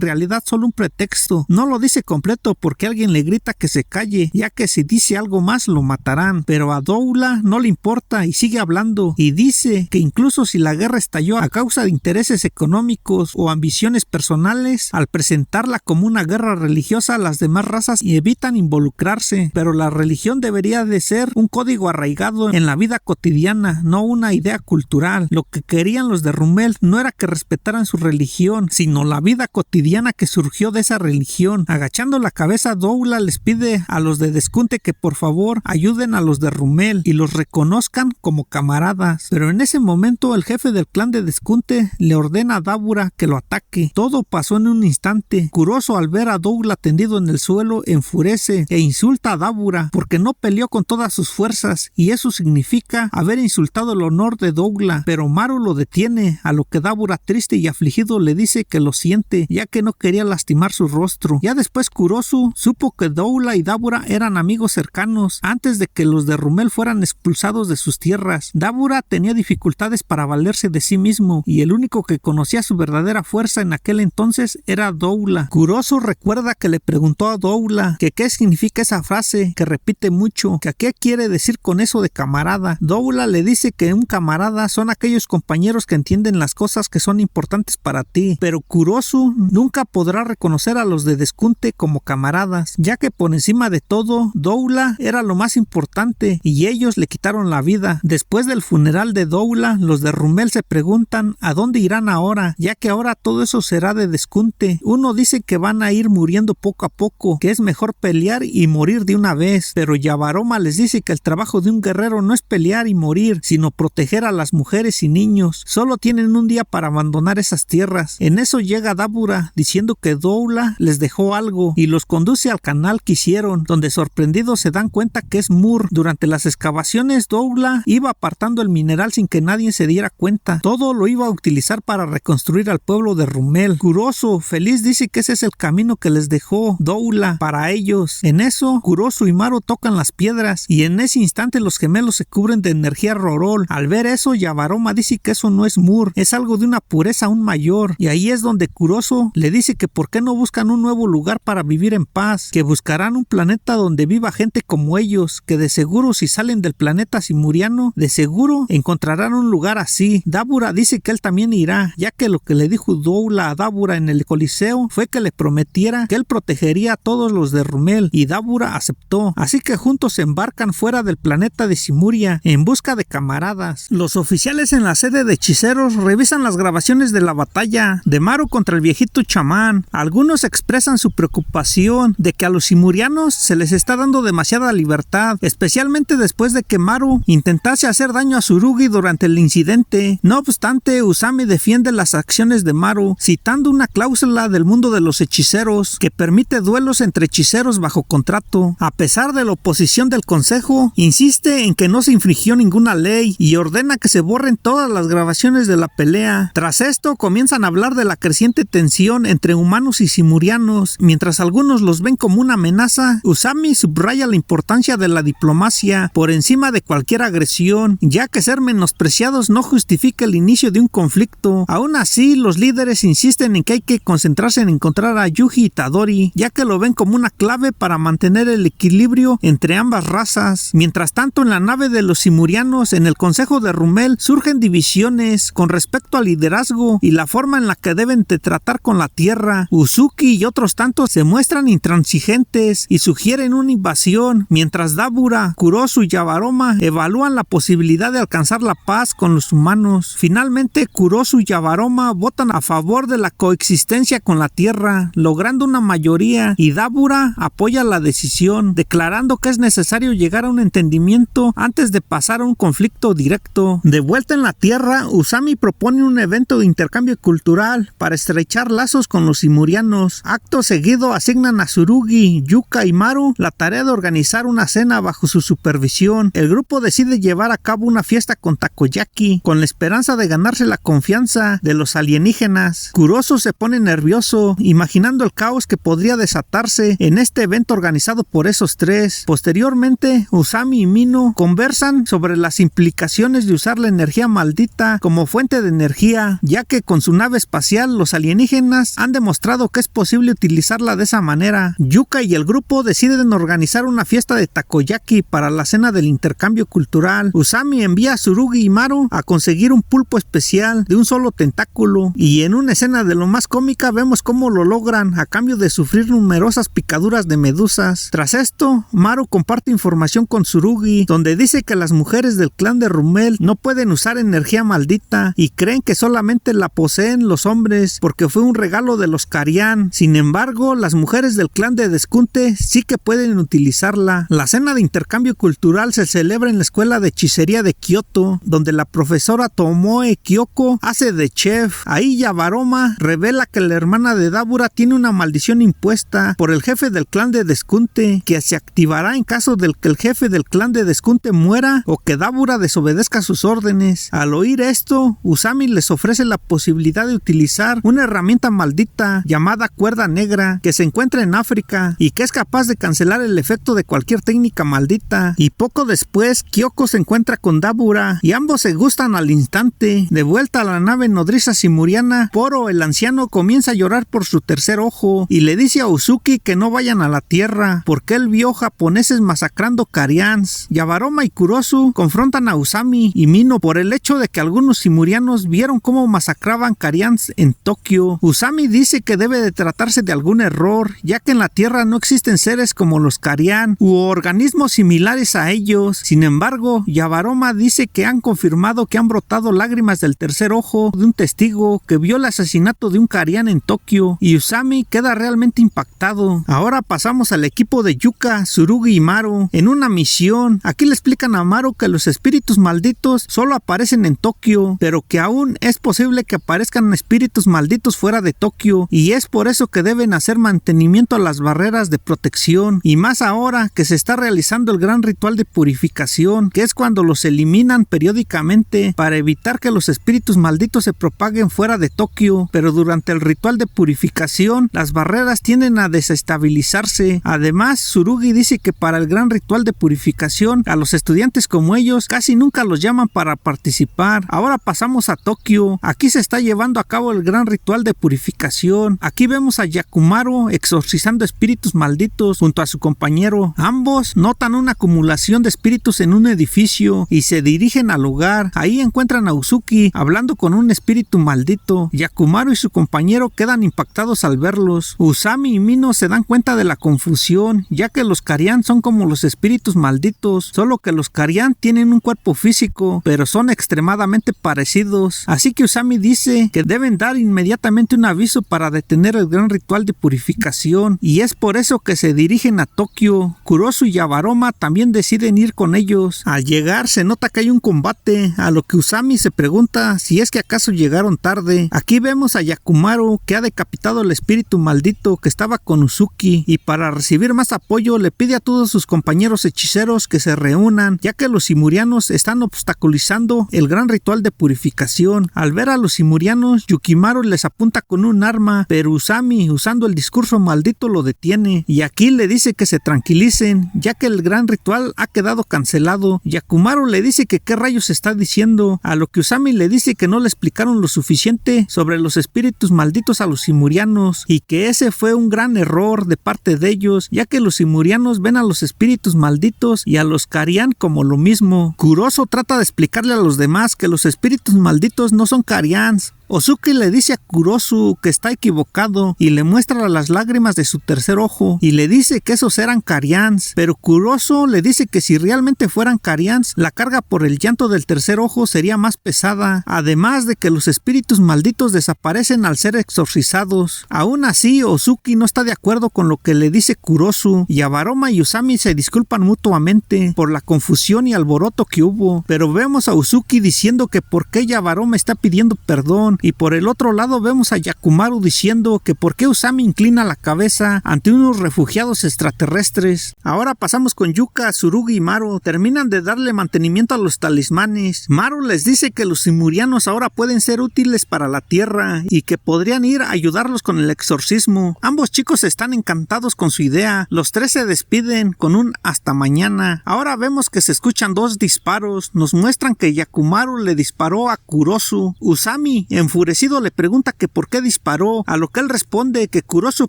realidad solo un pretexto. No lo dice completo porque alguien le grita que se calle, ya que si dice algo más lo matarán, pero a Douglas no le importa y sigue hablando, y dice que incluso si la guerra estalló a causa de intereses económicos o ambiciones personales, al presentarla como una guerra religiosa, las demás razas evitan involucrarse, pero la religión debería de ser un código arraigado en la vida cotidiana, no una idea cultural. Lo que querían los de Rumel no era que respetaran su religión, sino la vida cotidiana que surgió de esa religión. Agachando la cabeza, Douglas les pide a los de Descunte que por favor ayuden a los de Rumel y los reconozcan como camaradas, pero en ese momento el jefe del clan de Descunte le ordena a Dabura que lo ataque. Todo pasó en un instante. Kuroso, al ver a Douglas tendido en el suelo, enfurece e insulta a Dabura porque no peleó con todas sus fuerzas, y eso significa haber insultado el honor de Douglas, pero Maru lo detiene, a lo que Dabura, triste y afligido, le dice que lo siente, ya que no quería lastimar su rostro. Ya después Kuroso supo que Douglas y Dabura eran amigos cercanos antes de que los de Rumel fueran expulsados de sus tierras. Dabura tenía dificultades para valerse de sí mismo, y el único que conocía su verdadera fuerza en aquel entonces era Douglas. Kuroso recuerda que le preguntó a Douglas que qué significa esa frase que repite mucho, que qué quiere decir con eso de camarada. Douglas le dice que un camarada son aquellos compañeros que entienden las cosas que son importantes para ti, pero Kuroso nunca podrá reconocer a los de Descunte como camaradas, ya que por encima de todo, Douglas era lo más importante y ellos le quitaron la vida. Después del funeral de Douglas, los de Rumel se preguntan a dónde irán ahora, ya que ahora todo eso será de Descunte. Uno dice que van a ir muriendo poco a poco, que es mejor pelear y morir de una vez, pero Yavaroma les dice que el trabajo de un guerrero no es pelear y morir, sino proteger a las mujeres y niños. Solo tienen un día para abandonar esas tierras. En eso llega Dabura diciendo que Douglas les dejó algo y los conduce al canal que hicieron, donde sorprendidos se dan cuenta que es Mur. Durante las excavaciones, Douglas iba apartando el mineral sin que nadie se diera cuenta. Todo lo iba a utilizar para reconstruir al pueblo de Rumel. Kuroso, feliz, dice que ese es el camino que les dejó Douglas para ellos. En eso, Kuroso y Maru tocan las piedras y en ese instante los gemelos se cubren de energía Rorol. Al ver eso, Yavaroma dice que eso no es Mur, es algo de una pureza aún mayor, y ahí es donde Kuroso le dice que por qué no buscan un nuevo lugar para vivir en paz, que buscarán un planeta donde viva gente como ellos, que de seguro si salen del planeta simuriano, de seguro encontrarán un lugar así. Dabura dice que él también irá, ya que lo que le dijo Douglas a Dabura en el Coliseo fue que le prometiera que él protegería a todos los de Rumel, y Dabura aceptó, así que juntos se embarcan fuera del planeta de Simuria en busca de camaradas. Los oficiales en la sede de hechiceros revisan las grabaciones de la batalla de Maru contra el viejito chamán. Algunos expresan su preocupación de que a los simurianos se les está dando demasiada libertad, especialmente después de que Maru intentase hacer daño a Tsurugi durante el incidente. No obstante, Usami defiende las acciones de Maru, citando una cláusula del mundo de los hechiceros que permite duelos entre hechiceros bajo contrato. A pesar de la oposición del consejo, insiste en que no se infringió ninguna ley y ordena que se borren todas las grabaciones de la pelea. Tras esto, comienzan a hablar de la creciente tensión entre humanos y simurianos. Mientras algunos los ven como una amenaza, Usami subraya la importancia de la diplomacia por encima de cualquier agresión, ya que ser menospreciados no justifica el inicio de un conflicto. Aún así, los líderes insisten en que hay que concentrarse en encontrar a Yuji Itadori, ya que lo ven como una clave para mantener el equilibrio entre ambas razas. Mientras tanto, en la nave de los simurianos, en el Consejo de Rumel, surgen divisiones con respecto al liderazgo y la forma en la que deben de tratar con la tierra. Uzuki y otros tantos se muestran intransigentes y sugieren sugieren una invasión, mientras Dabura, Kurosu y Yabaroma evalúan la posibilidad de alcanzar la paz con los humanos. Finalmente, Kurosu y Yabaroma votan a favor de la coexistencia con la Tierra, logrando una mayoría, y Dabura apoya la decisión, declarando que es necesario llegar a un entendimiento antes de pasar a un conflicto directo. De vuelta en la Tierra, Usami propone un evento de intercambio cultural para estrechar lazos con los simurianos. Acto seguido asignan a Tsurugi, Yuka y Maru la tarea de organizar una cena bajo su supervisión. El grupo decide llevar a cabo una fiesta con takoyaki, con la esperanza de ganarse la confianza de los alienígenas. Kurosu se pone nervioso, imaginando el caos que podría desatarse en este evento organizado por esos tres. Posteriormente, Usami y Mino conversan sobre las implicaciones de usar la energía maldita como fuente de energía, ya que con su nave espacial los alienígenas han demostrado que es posible utilizarla de esa manera. Yuka y el grupo deciden organizar una fiesta de takoyaki para la cena del intercambio cultural. Usami envía a Tsurugi y Maru a conseguir un pulpo especial de un solo tentáculo, y en una escena de lo más cómica vemos cómo lo logran a cambio de sufrir numerosas picaduras de medusas. Tras esto, Maru comparte información con Tsurugi, donde dice que las mujeres del clan de Rumel no pueden usar energía maldita y creen que solamente la poseen los hombres porque fue un regalo de los Karian. Sin embargo, las mujeres del clan de Deskunte sí que pueden utilizarla. La cena de intercambio cultural se celebra en la escuela de hechicería de Kioto, donde la profesora Tomoe Kyoko hace de chef. Ahí Yabaroma revela que la hermana de Dabura tiene una maldición impuesta por el jefe del clan de Deskunte, que se activará en caso de que el jefe del clan de Deskunte muera o que Dabura desobedezca sus órdenes. Al oír esto, Usami les ofrece la posibilidad de utilizar una herramienta maldita llamada cuerda negra que se encuentra en África y que es capaz de cancelar el efecto de cualquier técnica maldita. Y poco después, Kyoko se encuentra con Dabura y ambos se gustan al instante. De vuelta a la nave nodriza simuriana, Poro, el anciano, comienza a llorar por su tercer ojo y le dice a Uzuki que no vayan a la Tierra porque él vio japoneses masacrando Karians. Yabaroma y Kurosu confrontan a Usami y Mino por el hecho de que algunos simurianos vieron cómo masacraban Karians en Tokio. Usami dice que debe de tratarse de algún error, ya que en la Tierra no existen seres como los Karian u organismos similares a ellos. Sin embargo, Yabaroma dice que han confirmado que han brotado lágrimas del tercer ojo de un testigo que vio el asesinato de un Karian en Tokio, y Usami queda realmente impactado. Ahora pasamos al equipo de Yuka, Tsurugi y Maru en una misión. Aquí le explican a Maru que los espíritus malditos solo aparecen en Tokio, pero que aún es posible que aparezcan espíritus malditos fuera de Tokio, y es por eso que deben hacer mantenimiento a las barreras de protección, y más ahora que se está realizando el gran ritual de purificación, que es cuando los eliminan periódicamente para evitar que los espíritus malditos se propaguen fuera de Tokio. Pero durante el ritual de purificación las barreras tienden a desestabilizarse. Además, Tsurugi dice que para el gran ritual de purificación a los estudiantes como ellos casi nunca los llaman para participar. Ahora pasamos a Tokio. Aquí se está llevando a cabo el gran ritual de purificación. Aquí vemos a Yakumaru exorcizando espíritus malditos junto a su compañero. Ambos notan una acumulación de espíritus en un edificio y se dirigen al lugar. Ahí encuentran a Uzuki hablando con un espíritu maldito. Yakumaru y su compañero quedan impactados al verlos. Usami y Mino se dan cuenta de la confusión, ya que los Karian son como los espíritus malditos, solo que los Karian tienen un cuerpo físico, pero son extremadamente parecidos. Así que Usami dice que deben dar inmediatamente un aviso para detener el gran ritual de purificación, y es por eso que se dirigen a Tokio. Kurosu y Yabaroma también deciden ir con ellos. Al llegar se nota que hay un combate, a lo que Usami se pregunta si es que acaso llegaron tarde. Aquí vemos a Yakumaru que ha decapitado el espíritu maldito que estaba con Uzuki, y para recibir más apoyo le pide a todos sus compañeros hechiceros que se reúnan, ya que los simurianos están obstaculizando el gran ritual de purificación. Al ver a los simurianos, Yukimaru les apunta con un arma, pero Usami, usando el discurso maldito, lo detiene, y aquí le dice que se tranquilicen, ya que el gran ritual ha quedado cancelado. Yakumaru le dice que qué rayos está diciendo, a lo que Usami le dice que no le explicaron lo suficiente sobre los espíritus malditos a los simurianos, y que ese fue un gran error de parte de ellos, ya que los simurianos ven a los espíritus malditos y a los Karian como lo mismo. Kurosu trata de explicarle a los demás que los espíritus malditos no son Karians, Ozuki le dice a Kurosu que está equivocado y le muestra las lágrimas de su tercer ojo y le dice que esos eran Carians, pero Kurosu le dice que si realmente fueran Carians, la carga por el llanto del tercer ojo sería más pesada, además de que los espíritus malditos desaparecen al ser exorcizados. Aún así, Ozuki no está de acuerdo con lo que le dice Kurosu, y Abaroma y Usami se disculpan mutuamente por la confusión y alboroto que hubo, pero vemos a Ozuki diciendo que por qué Abaroma está pidiendo perdón, y por el otro lado vemos a Yakumaru diciendo que por qué Usami inclina la cabeza ante unos refugiados extraterrestres. Ahora pasamos con Yuka, Tsurugi y Maru. Terminan de darle mantenimiento a los talismanes. Maru les dice que los simurianos ahora pueden ser útiles para la Tierra y que podrían ir a ayudarlos con el exorcismo. Ambos chicos están encantados con su idea. Los tres se despiden con un hasta mañana. Ahora vemos que se escuchan dos disparos. Nos muestran que Yakumaru le disparó a Kurosu. Usami, enfurecido, le pregunta que por qué disparó, a lo que él responde que Kurosu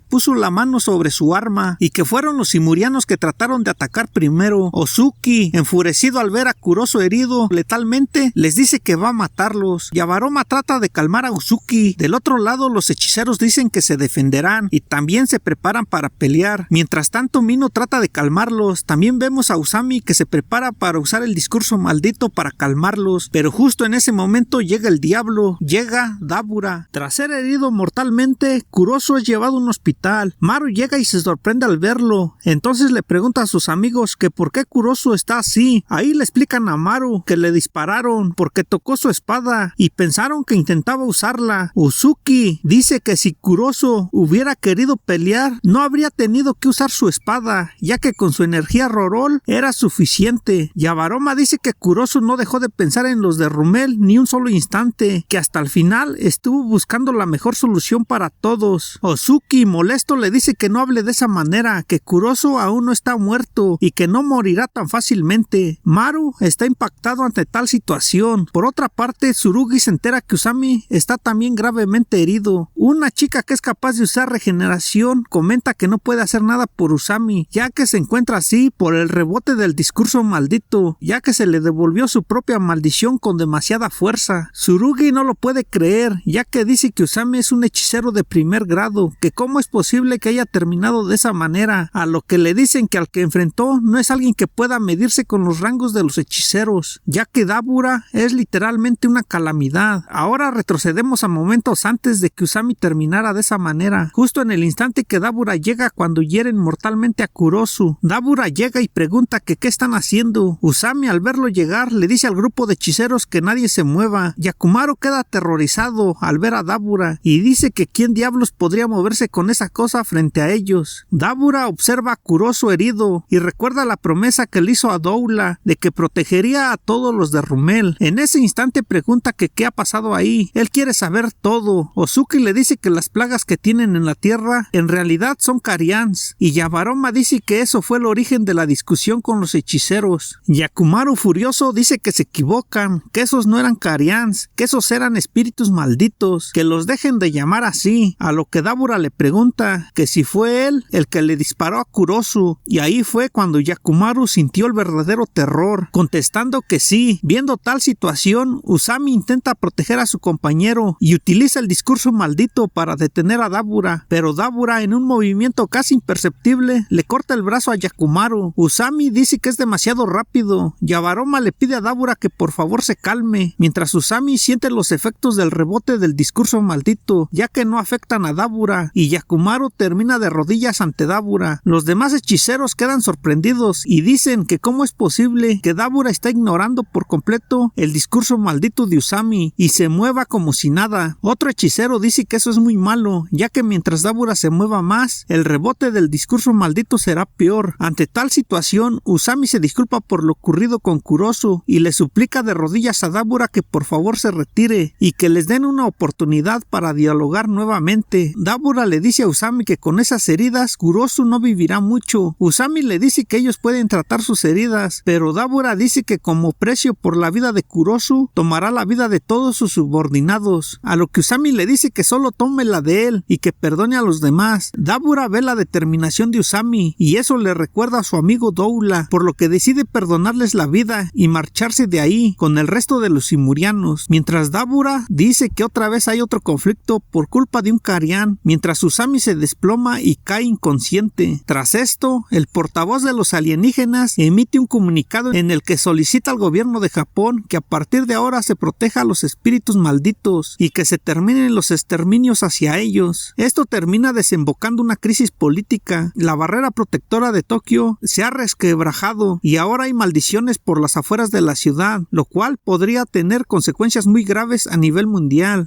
puso la mano sobre su arma y que fueron los simurianos que trataron de atacar primero. Ozuki, enfurecido al ver a Kurosu herido letalmente, les dice que va a matarlos. Abaroma trata de calmar a Ozuki. Del otro lado, los hechiceros dicen que se defenderán y también se preparan para pelear. Mientras tanto, Mino trata de calmarlos. También vemos a Usami que se prepara para usar el discurso maldito para calmarlos, pero justo en ese momento llega el diablo. Llega Dabura. Tras ser herido mortalmente, Kurosu es llevado a un hospital. Maru llega y se sorprende al verlo. Entonces le pregunta a sus amigos que por qué Kurosu está así. Ahí le explican a Maru que le dispararon porque tocó su espada y pensaron que intentaba usarla. Ozuki dice que si Kurosu hubiera querido pelear, no habría tenido que usar su espada, ya que con su energía Rorol era suficiente. Y Abaroma dice que Kurosu no dejó de pensar en los de Rumel ni un solo instante, que hasta el final estuvo buscando la mejor solución para todos. Ozuki, molesto, le dice que no hable de esa manera, que Kurosu aún no está muerto y que no morirá tan fácilmente. Maru está impactado ante tal situación. Por otra parte, Tsurugi se entera que Usami está también gravemente herido. Una chica que es capaz de usar regeneración comenta que no puede hacer nada por Usami, ya que se encuentra así por el rebote del discurso maldito, ya que se le devolvió su propia maldición con demasiada fuerza. Tsurugi no lo puede creer, ya que dice que Usami es un hechicero de primer grado, que cómo es posible que haya terminado de esa manera, a lo que le dicen que al que enfrentó no es alguien que pueda medirse con los rangos de los hechiceros, ya que Dabura es literalmente una calamidad. Ahora retrocedemos a momentos antes de que Usami terminara de esa manera, justo en el instante que Dabura llega cuando hieren mortalmente a Kurosu. Dabura llega y pregunta que qué están haciendo. Usami, al verlo llegar, le dice al grupo de hechiceros que nadie se mueva. Yakumaru queda aterrorizado al ver a Dabura y dice que quién diablos podría moverse con esa cosa frente a ellos. Dabura observa a Kurosu herido y recuerda la promesa que le hizo a Doula de que protegería a todos los de Rumel. En ese instante pregunta que qué ha pasado ahí. Él quiere saber todo. Ozuki le dice que las plagas que tienen en la tierra en realidad son Carians, y Abaroma dice que eso fue el origen de la discusión con los hechiceros. Yakumaru, furioso, dice que se equivocan, que esos no eran Carians, que esos eran espíritus malditos, que los dejen de llamar así, a lo que Dabura le pregunta que si fue él el que le disparó a Kurosu, y ahí fue cuando Yakumaru sintió el verdadero terror, contestando que sí. Viendo tal situación, Usami intenta proteger a su compañero y utiliza el discurso maldito para detener a Dabura, pero Dabura, en un movimiento casi imperceptible, le corta el brazo a Yakumaru. Usami dice que es demasiado rápido y Abaroma le pide a Dabura que por favor se calme, mientras Usami siente los efectos del rebote del discurso maldito, ya que no afectan a Dabura, y Yakumaru termina de rodillas ante Dabura. Los demás hechiceros quedan sorprendidos y dicen que cómo es posible que Dabura está ignorando por completo el discurso maldito de Usami y se mueva como si nada. Otro hechicero dice que eso es muy malo, ya que mientras Dabura se mueva más, el rebote del discurso maldito será peor. Ante tal situación, Usami se disculpa por lo ocurrido con Kurosu y le suplica de rodillas a Dabura que por favor se retire y que les den una oportunidad para dialogar nuevamente. Dabura le dice a Usami que con esas heridas Kurosu no vivirá mucho. Usami le dice que ellos pueden tratar sus heridas, pero Dabura dice que como precio por la vida de Kurosu tomará la vida de todos sus subordinados, a lo que Usami le dice que solo tome la de él y que perdone a los demás. Dabura ve la determinación de Usami y eso le recuerda a su amigo Doula, por lo que decide perdonarles la vida y marcharse de ahí con el resto de los simurianos. Mientras Dabura dice dice que otra vez hay otro conflicto por culpa de un Carián, mientras Usami se desploma y cae inconsciente. Tras esto, el portavoz de los alienígenas emite un comunicado en el que solicita al gobierno de Japón que a partir de ahora se proteja a los espíritus malditos y que se terminen los exterminios hacia ellos. Esto termina desembocando una crisis política. La barrera protectora de Tokio se ha resquebrajado y ahora hay maldiciones por las afueras de la ciudad, lo cual podría tener consecuencias muy graves a nivel mundial.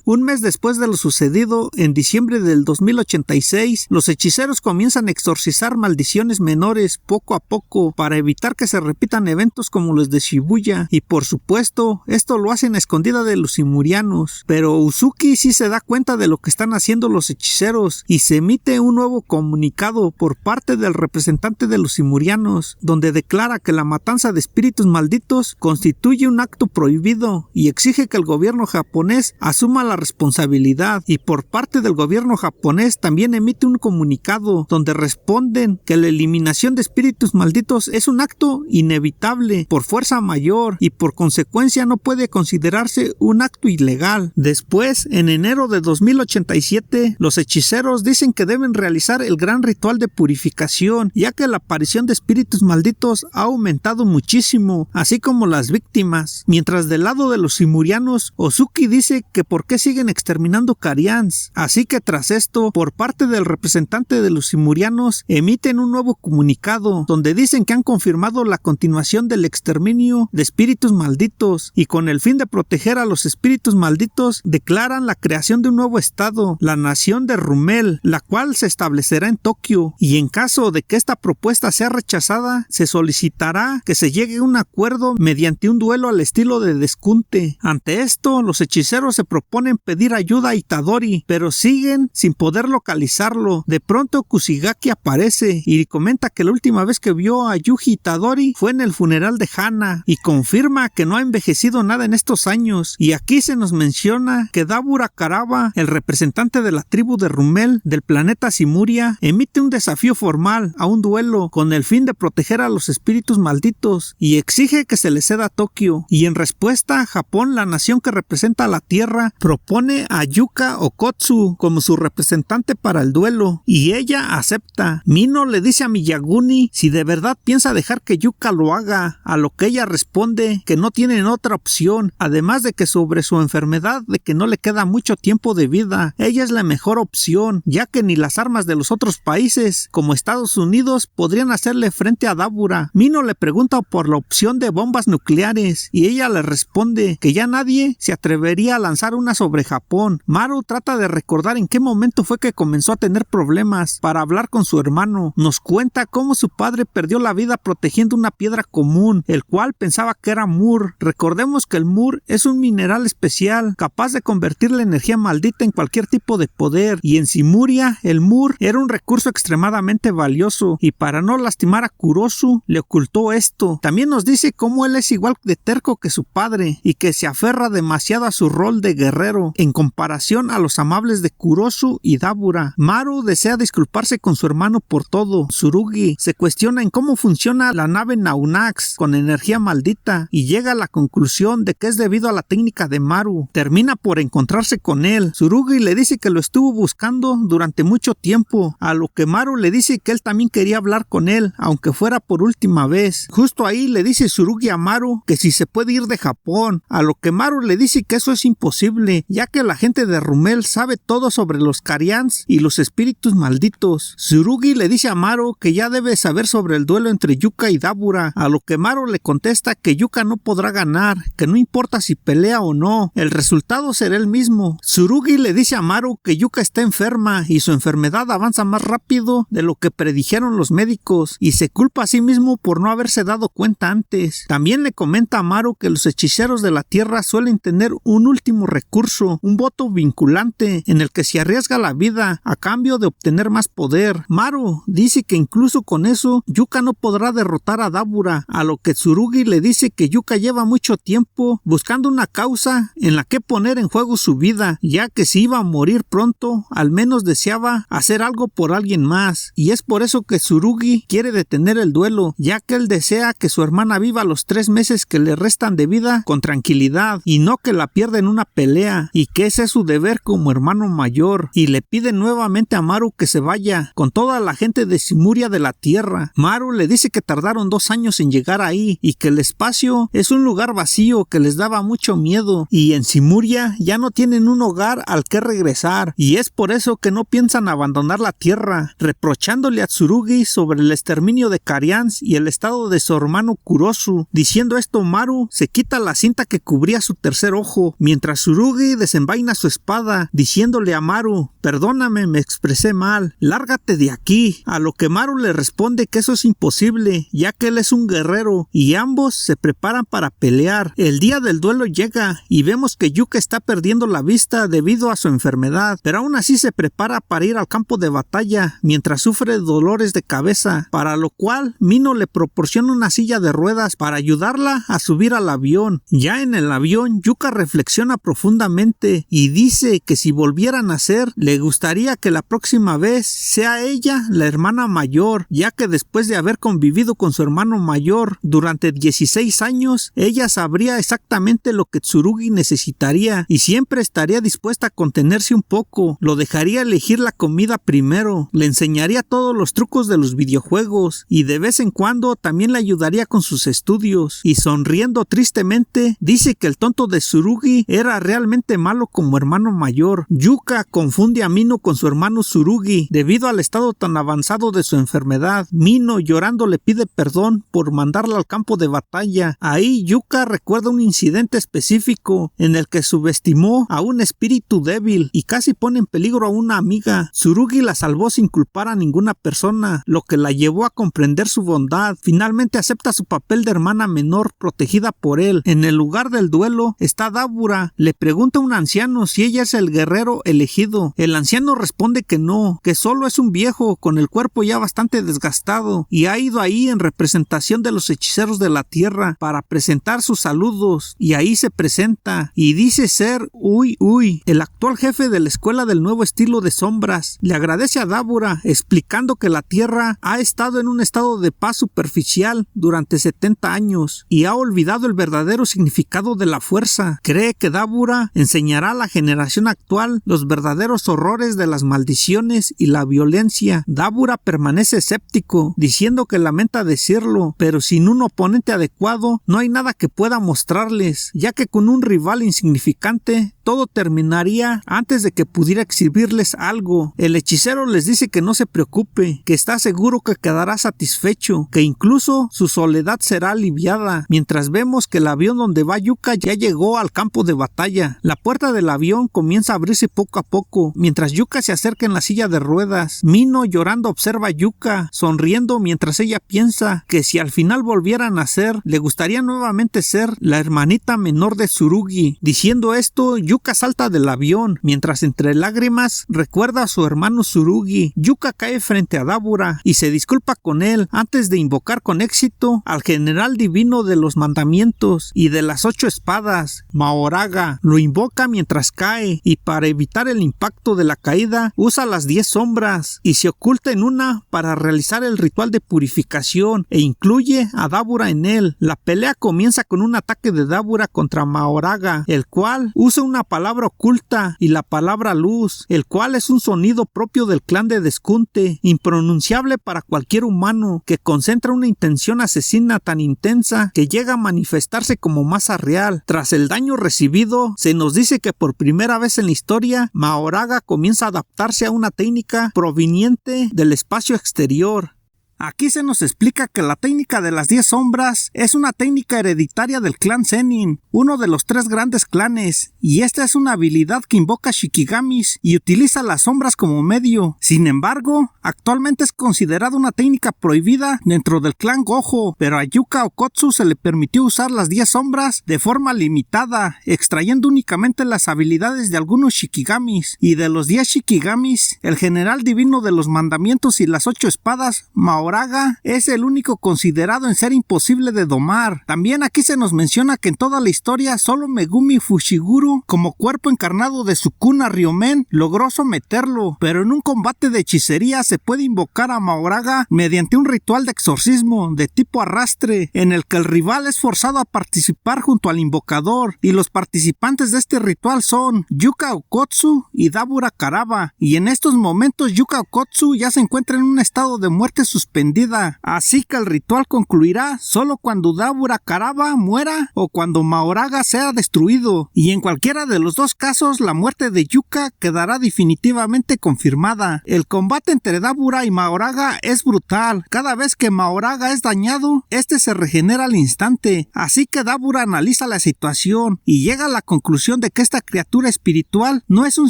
Un mes después de lo sucedido, en diciembre del 2086, los hechiceros comienzan a exorcizar maldiciones menores poco a poco para evitar que se repitan eventos como los de Shibuya, y por supuesto, esto lo hacen a escondida de los simurianos. Pero Uzuki sí se da cuenta de lo que están haciendo los hechiceros y se emite un nuevo comunicado por parte del representante de los simurianos, donde declara que la matanza de espíritus malditos constituye un acto prohibido y exige que el gobierno japonés asuma la responsabilidad, y por parte del gobierno japonés también emite un comunicado donde responden que la eliminación de espíritus malditos es un acto inevitable por fuerza mayor y por consecuencia no puede considerarse un acto ilegal. Después, en enero de 2087, los hechiceros dicen que deben realizar el gran ritual de purificación, ya que la aparición de espíritus malditos ha aumentado muchísimo, así como las víctimas. Mientras del lado de los simurianos, Uzuki dice que por qué siguen exterminando Carians. Así que tras esto, por parte del representante de los simurianos, emiten un nuevo comunicado donde dicen que han confirmado la continuación del exterminio de espíritus malditos y con el fin de proteger a los espíritus malditos declaran la creación de un nuevo estado, la nación de Rumel, la cual se establecerá en Tokio, y en caso de que esta propuesta sea rechazada, se solicitará que se llegue a un acuerdo mediante un duelo al estilo de Deskunte. Ante esto, los hechiceros se proponen pedir ayuda a Itadori, pero siguen sin poder localizarlo. De pronto Kushigaki aparece y comenta que la última vez que vio a Yuji Itadori fue en el funeral de Hana y confirma que no ha envejecido nada en estos años. Y aquí se nos menciona que Dabura Karaba, el representante de la tribu de Rumel del planeta Simuria, emite un desafío formal a un duelo con el fin de proteger a los espíritus malditos y exige que se le ceda a Tokio. Y en respuesta, Japón, la nación que representa a la Tierra, propone a Yuka Okotsu como su representante para el duelo y ella acepta. Mino le dice a Miyaguni si de verdad piensa dejar que Yuka lo haga, a lo que ella responde que no tienen otra opción, además de que sobre su enfermedad de que no le queda mucho tiempo de vida, ella es la mejor opción, ya que ni las armas de los otros países como Estados Unidos podrían hacerle frente a Dabura. Mino le pregunta por la opción de bombas nucleares y ella le responde que ya nadie se atrevería a lanzar una sobre Japón. Maru trata de recordar en qué momento fue que comenzó a tener problemas para hablar con su hermano. Nos cuenta cómo su padre perdió la vida protegiendo una piedra común, el cual pensaba que era Mur. Recordemos que el Mur es un mineral especial capaz de convertir la energía maldita en cualquier tipo de poder, y en Simuria el Mur era un recurso extremadamente valioso y para no lastimar a Kurosu le ocultó esto. También nos dice cómo él es igual de terco que su padre y que se aferra demasiado a su rol de guerrero en comparación a los amables de Kurosu y Dabura. Maru desea disculparse con su hermano por todo. Tsurugi se cuestiona en cómo funciona la nave Naunax con energía maldita y llega a la conclusión de que es debido a la técnica de Maru. Termina por encontrarse con él. Tsurugi le dice que lo estuvo buscando durante mucho tiempo, a lo que Maru le dice que él también quería hablar con él, aunque fuera por última vez. Justo ahí le dice Tsurugi a Maru que si se puede ir de Japón, a lo que Maru le dice que eso es imposible, ya que la gente de Rumel sabe todo sobre los Carians y los espíritus malditos. Tsurugi le dice a Maru que ya debe saber sobre el duelo entre Yuka y Dabura, a lo que Maru le contesta que Yuka no podrá ganar, que no importa si pelea o no, el resultado será el mismo. Tsurugi le dice a Maru que Yuka está enferma y su enfermedad avanza más rápido de lo que predijeron los médicos y se culpa a sí mismo por no haberse dado cuenta antes. También le comenta a Maru que los hechiceros de la Tierra suelen tener un último recurso, un voto vinculante en el que se arriesga la vida a cambio de obtener más poder. Maru dice que incluso con eso Yuka no podrá derrotar a Dabura, a lo que Tsurugi le dice que Yuka lleva mucho tiempo buscando una causa en la que poner en juego su vida, ya que si iba a morir pronto, al menos deseaba hacer algo por alguien más, y es por eso que Tsurugi quiere detener el duelo, ya que él desea que su hermana viva los 3 meses que le restan de vida con tranquilidad y no que la pierda en una pelea y que ese es su deber como hermano mayor, y le pide nuevamente a Maru que se vaya con toda la gente de Simuria de la Tierra. Maru le dice que tardaron 2 años en llegar ahí y que el espacio es un lugar vacío que les daba mucho miedo, y en Simuria ya no tienen un hogar al que regresar, y es por eso que no piensan abandonar la Tierra, reprochándole a Tsurugi sobre el exterminio de Carians y el estado de su hermano Kurosu. Diciendo esto, Maru se quita la cinta que cubría su tercer ojo, mientras Tsurugi desenvaina su espada, diciéndole a Maru: perdóname, me expresé mal, lárgate de aquí. A lo que Maru le responde que eso es imposible, ya que él es un guerrero, y ambos se preparan para pelear. El día del duelo llega y vemos que Yuka está perdiendo la vista debido a su enfermedad, pero aún así se prepara para ir al campo de batalla mientras sufre dolores de cabeza, para lo cual Mino le proporciona una silla de ruedas para ayudarla a subir al avión. Ya en el avión, Yuka reflexiona profundamente y dice que si volvieran a nacer, le gustaría que la próxima vez sea ella la hermana mayor, ya que después de haber convivido con su hermano mayor durante 16 años, ella sabría exactamente lo que Tsurugi necesitaría y siempre estaría dispuesta a contenerse un poco. Lo dejaría elegir la comida primero, le enseñaría todos los trucos de los videojuegos y de vez en cuando también le ayudaría con sus estudios. Y sonriendo tristemente, dice que el tonto de Tsurugi era realmente malo como hermano mayor. Yuka confunde a Mino con su hermano Tsurugi debido al estado tan avanzado de su enfermedad. Mino, llorando, le pide perdón por mandarla al campo de batalla. Ahí Yuka recuerda un incidente específico en el que subestimó a un espíritu débil y casi pone en peligro a una amiga. Tsurugi la salvó sin culpar a ninguna persona, lo que la llevó a comprender su bondad. Finalmente acepta su papel de hermana menor protegida por él. En el lugar del duelo está Dabura. Le pregunta a un anciano si ella es el guerrero elegido. El anciano responde que no, que solo es un viejo con el cuerpo ya bastante desgastado y ha ido ahí en representación de los hechiceros de la tierra para presentar sus saludos, y ahí se presenta y dice ser Uy, el actual jefe de la escuela del nuevo estilo de sombras. Le agradece a Dabura explicando que la tierra ha estado en un estado de paz superficial durante 70 años y ha olvidado el verdadero significado de la fuerza. Cree que Dabura enseñará a la generación actual los verdaderos horrores de las maldiciones y la violencia. Dabura permanece escéptico, diciendo que lamenta decirlo, pero sin un oponente adecuado no hay nada que pueda mostrarles, ya que con un rival insignificante todo terminaría antes de que pudiera exhibirles algo. El hechicero les dice que no se preocupe, que está seguro que quedará satisfecho, que incluso su soledad será aliviada, mientras vemos que el avión donde va Yuka ya llegó al campo de batalla. La puerta del avión comienza a abrirse poco a poco, mientras Yuka se acerca en la silla de ruedas. Mino, llorando, observa a Yuka, sonriendo mientras ella piensa que si al final volviera a nacer, le gustaría nuevamente ser la hermanita menor de Tsurugi. Diciendo esto, Yuka salta del avión, mientras entre lágrimas recuerda a su hermano Tsurugi. Yuka cae frente a Dabura y se disculpa con él antes de invocar con éxito al general divino de los mandamientos y de las 8 espadas, Mahoraga. Lo invoca mientras cae y para evitar el impacto de la caída usa las 10 sombras y se oculta en una para realizar el ritual de purificación e incluye a Dabura en él. La pelea comienza con un ataque de Dabura contra Mahoraga, el cual usa una palabra oculta y la palabra luz, el cual es un sonido propio del clan de Deskunte, impronunciable para cualquier humano, que concentra una intención asesina tan intensa que llega a manifestarse como masa real. Tras el daño recibido, se nos dice que por primera vez en la historia, Mahoraga comienza a adaptarse a una técnica proveniente del espacio exterior. Aquí se nos explica que la técnica de las 10 sombras es una técnica hereditaria del clan Zenin, uno de los 3 grandes clanes, y esta es una habilidad que invoca Shikigamis y utiliza las sombras como medio. Sin embargo, actualmente es considerada una técnica prohibida dentro del clan Gojo, pero a Yuka Okotsu se le permitió usar las 10 sombras de forma limitada, extrayendo únicamente las habilidades de algunos Shikigamis, y de los 10 Shikigamis, el general divino de los mandamientos y las 8 espadas, Mahoraga, Mahoraga es el único considerado en ser imposible de domar. También aquí se nos menciona que en toda la historia solo Megumi Fushiguro, como cuerpo encarnado de Sukuna Ryomen, logró someterlo, pero en un combate de hechicería se puede invocar a Mahoraga mediante un ritual de exorcismo de tipo arrastre, en el que el rival es forzado a participar junto al invocador, y los participantes de este ritual son Yuka Okkotsu y Dabura Karaba, y en estos momentos Yuka Okkotsu ya se encuentra en un estado de muerte suspendida, así que el ritual concluirá solo cuando Dabura Karaba muera o cuando Mahoraga sea destruido, y en cualquiera de los dos casos la muerte de Yuka quedará definitivamente confirmada. El combate entre Dabura y Mahoraga es brutal. Cada vez que Mahoraga es dañado, este se regenera al instante, así que Dabura analiza la situación y llega a la conclusión de que esta criatura espiritual no es un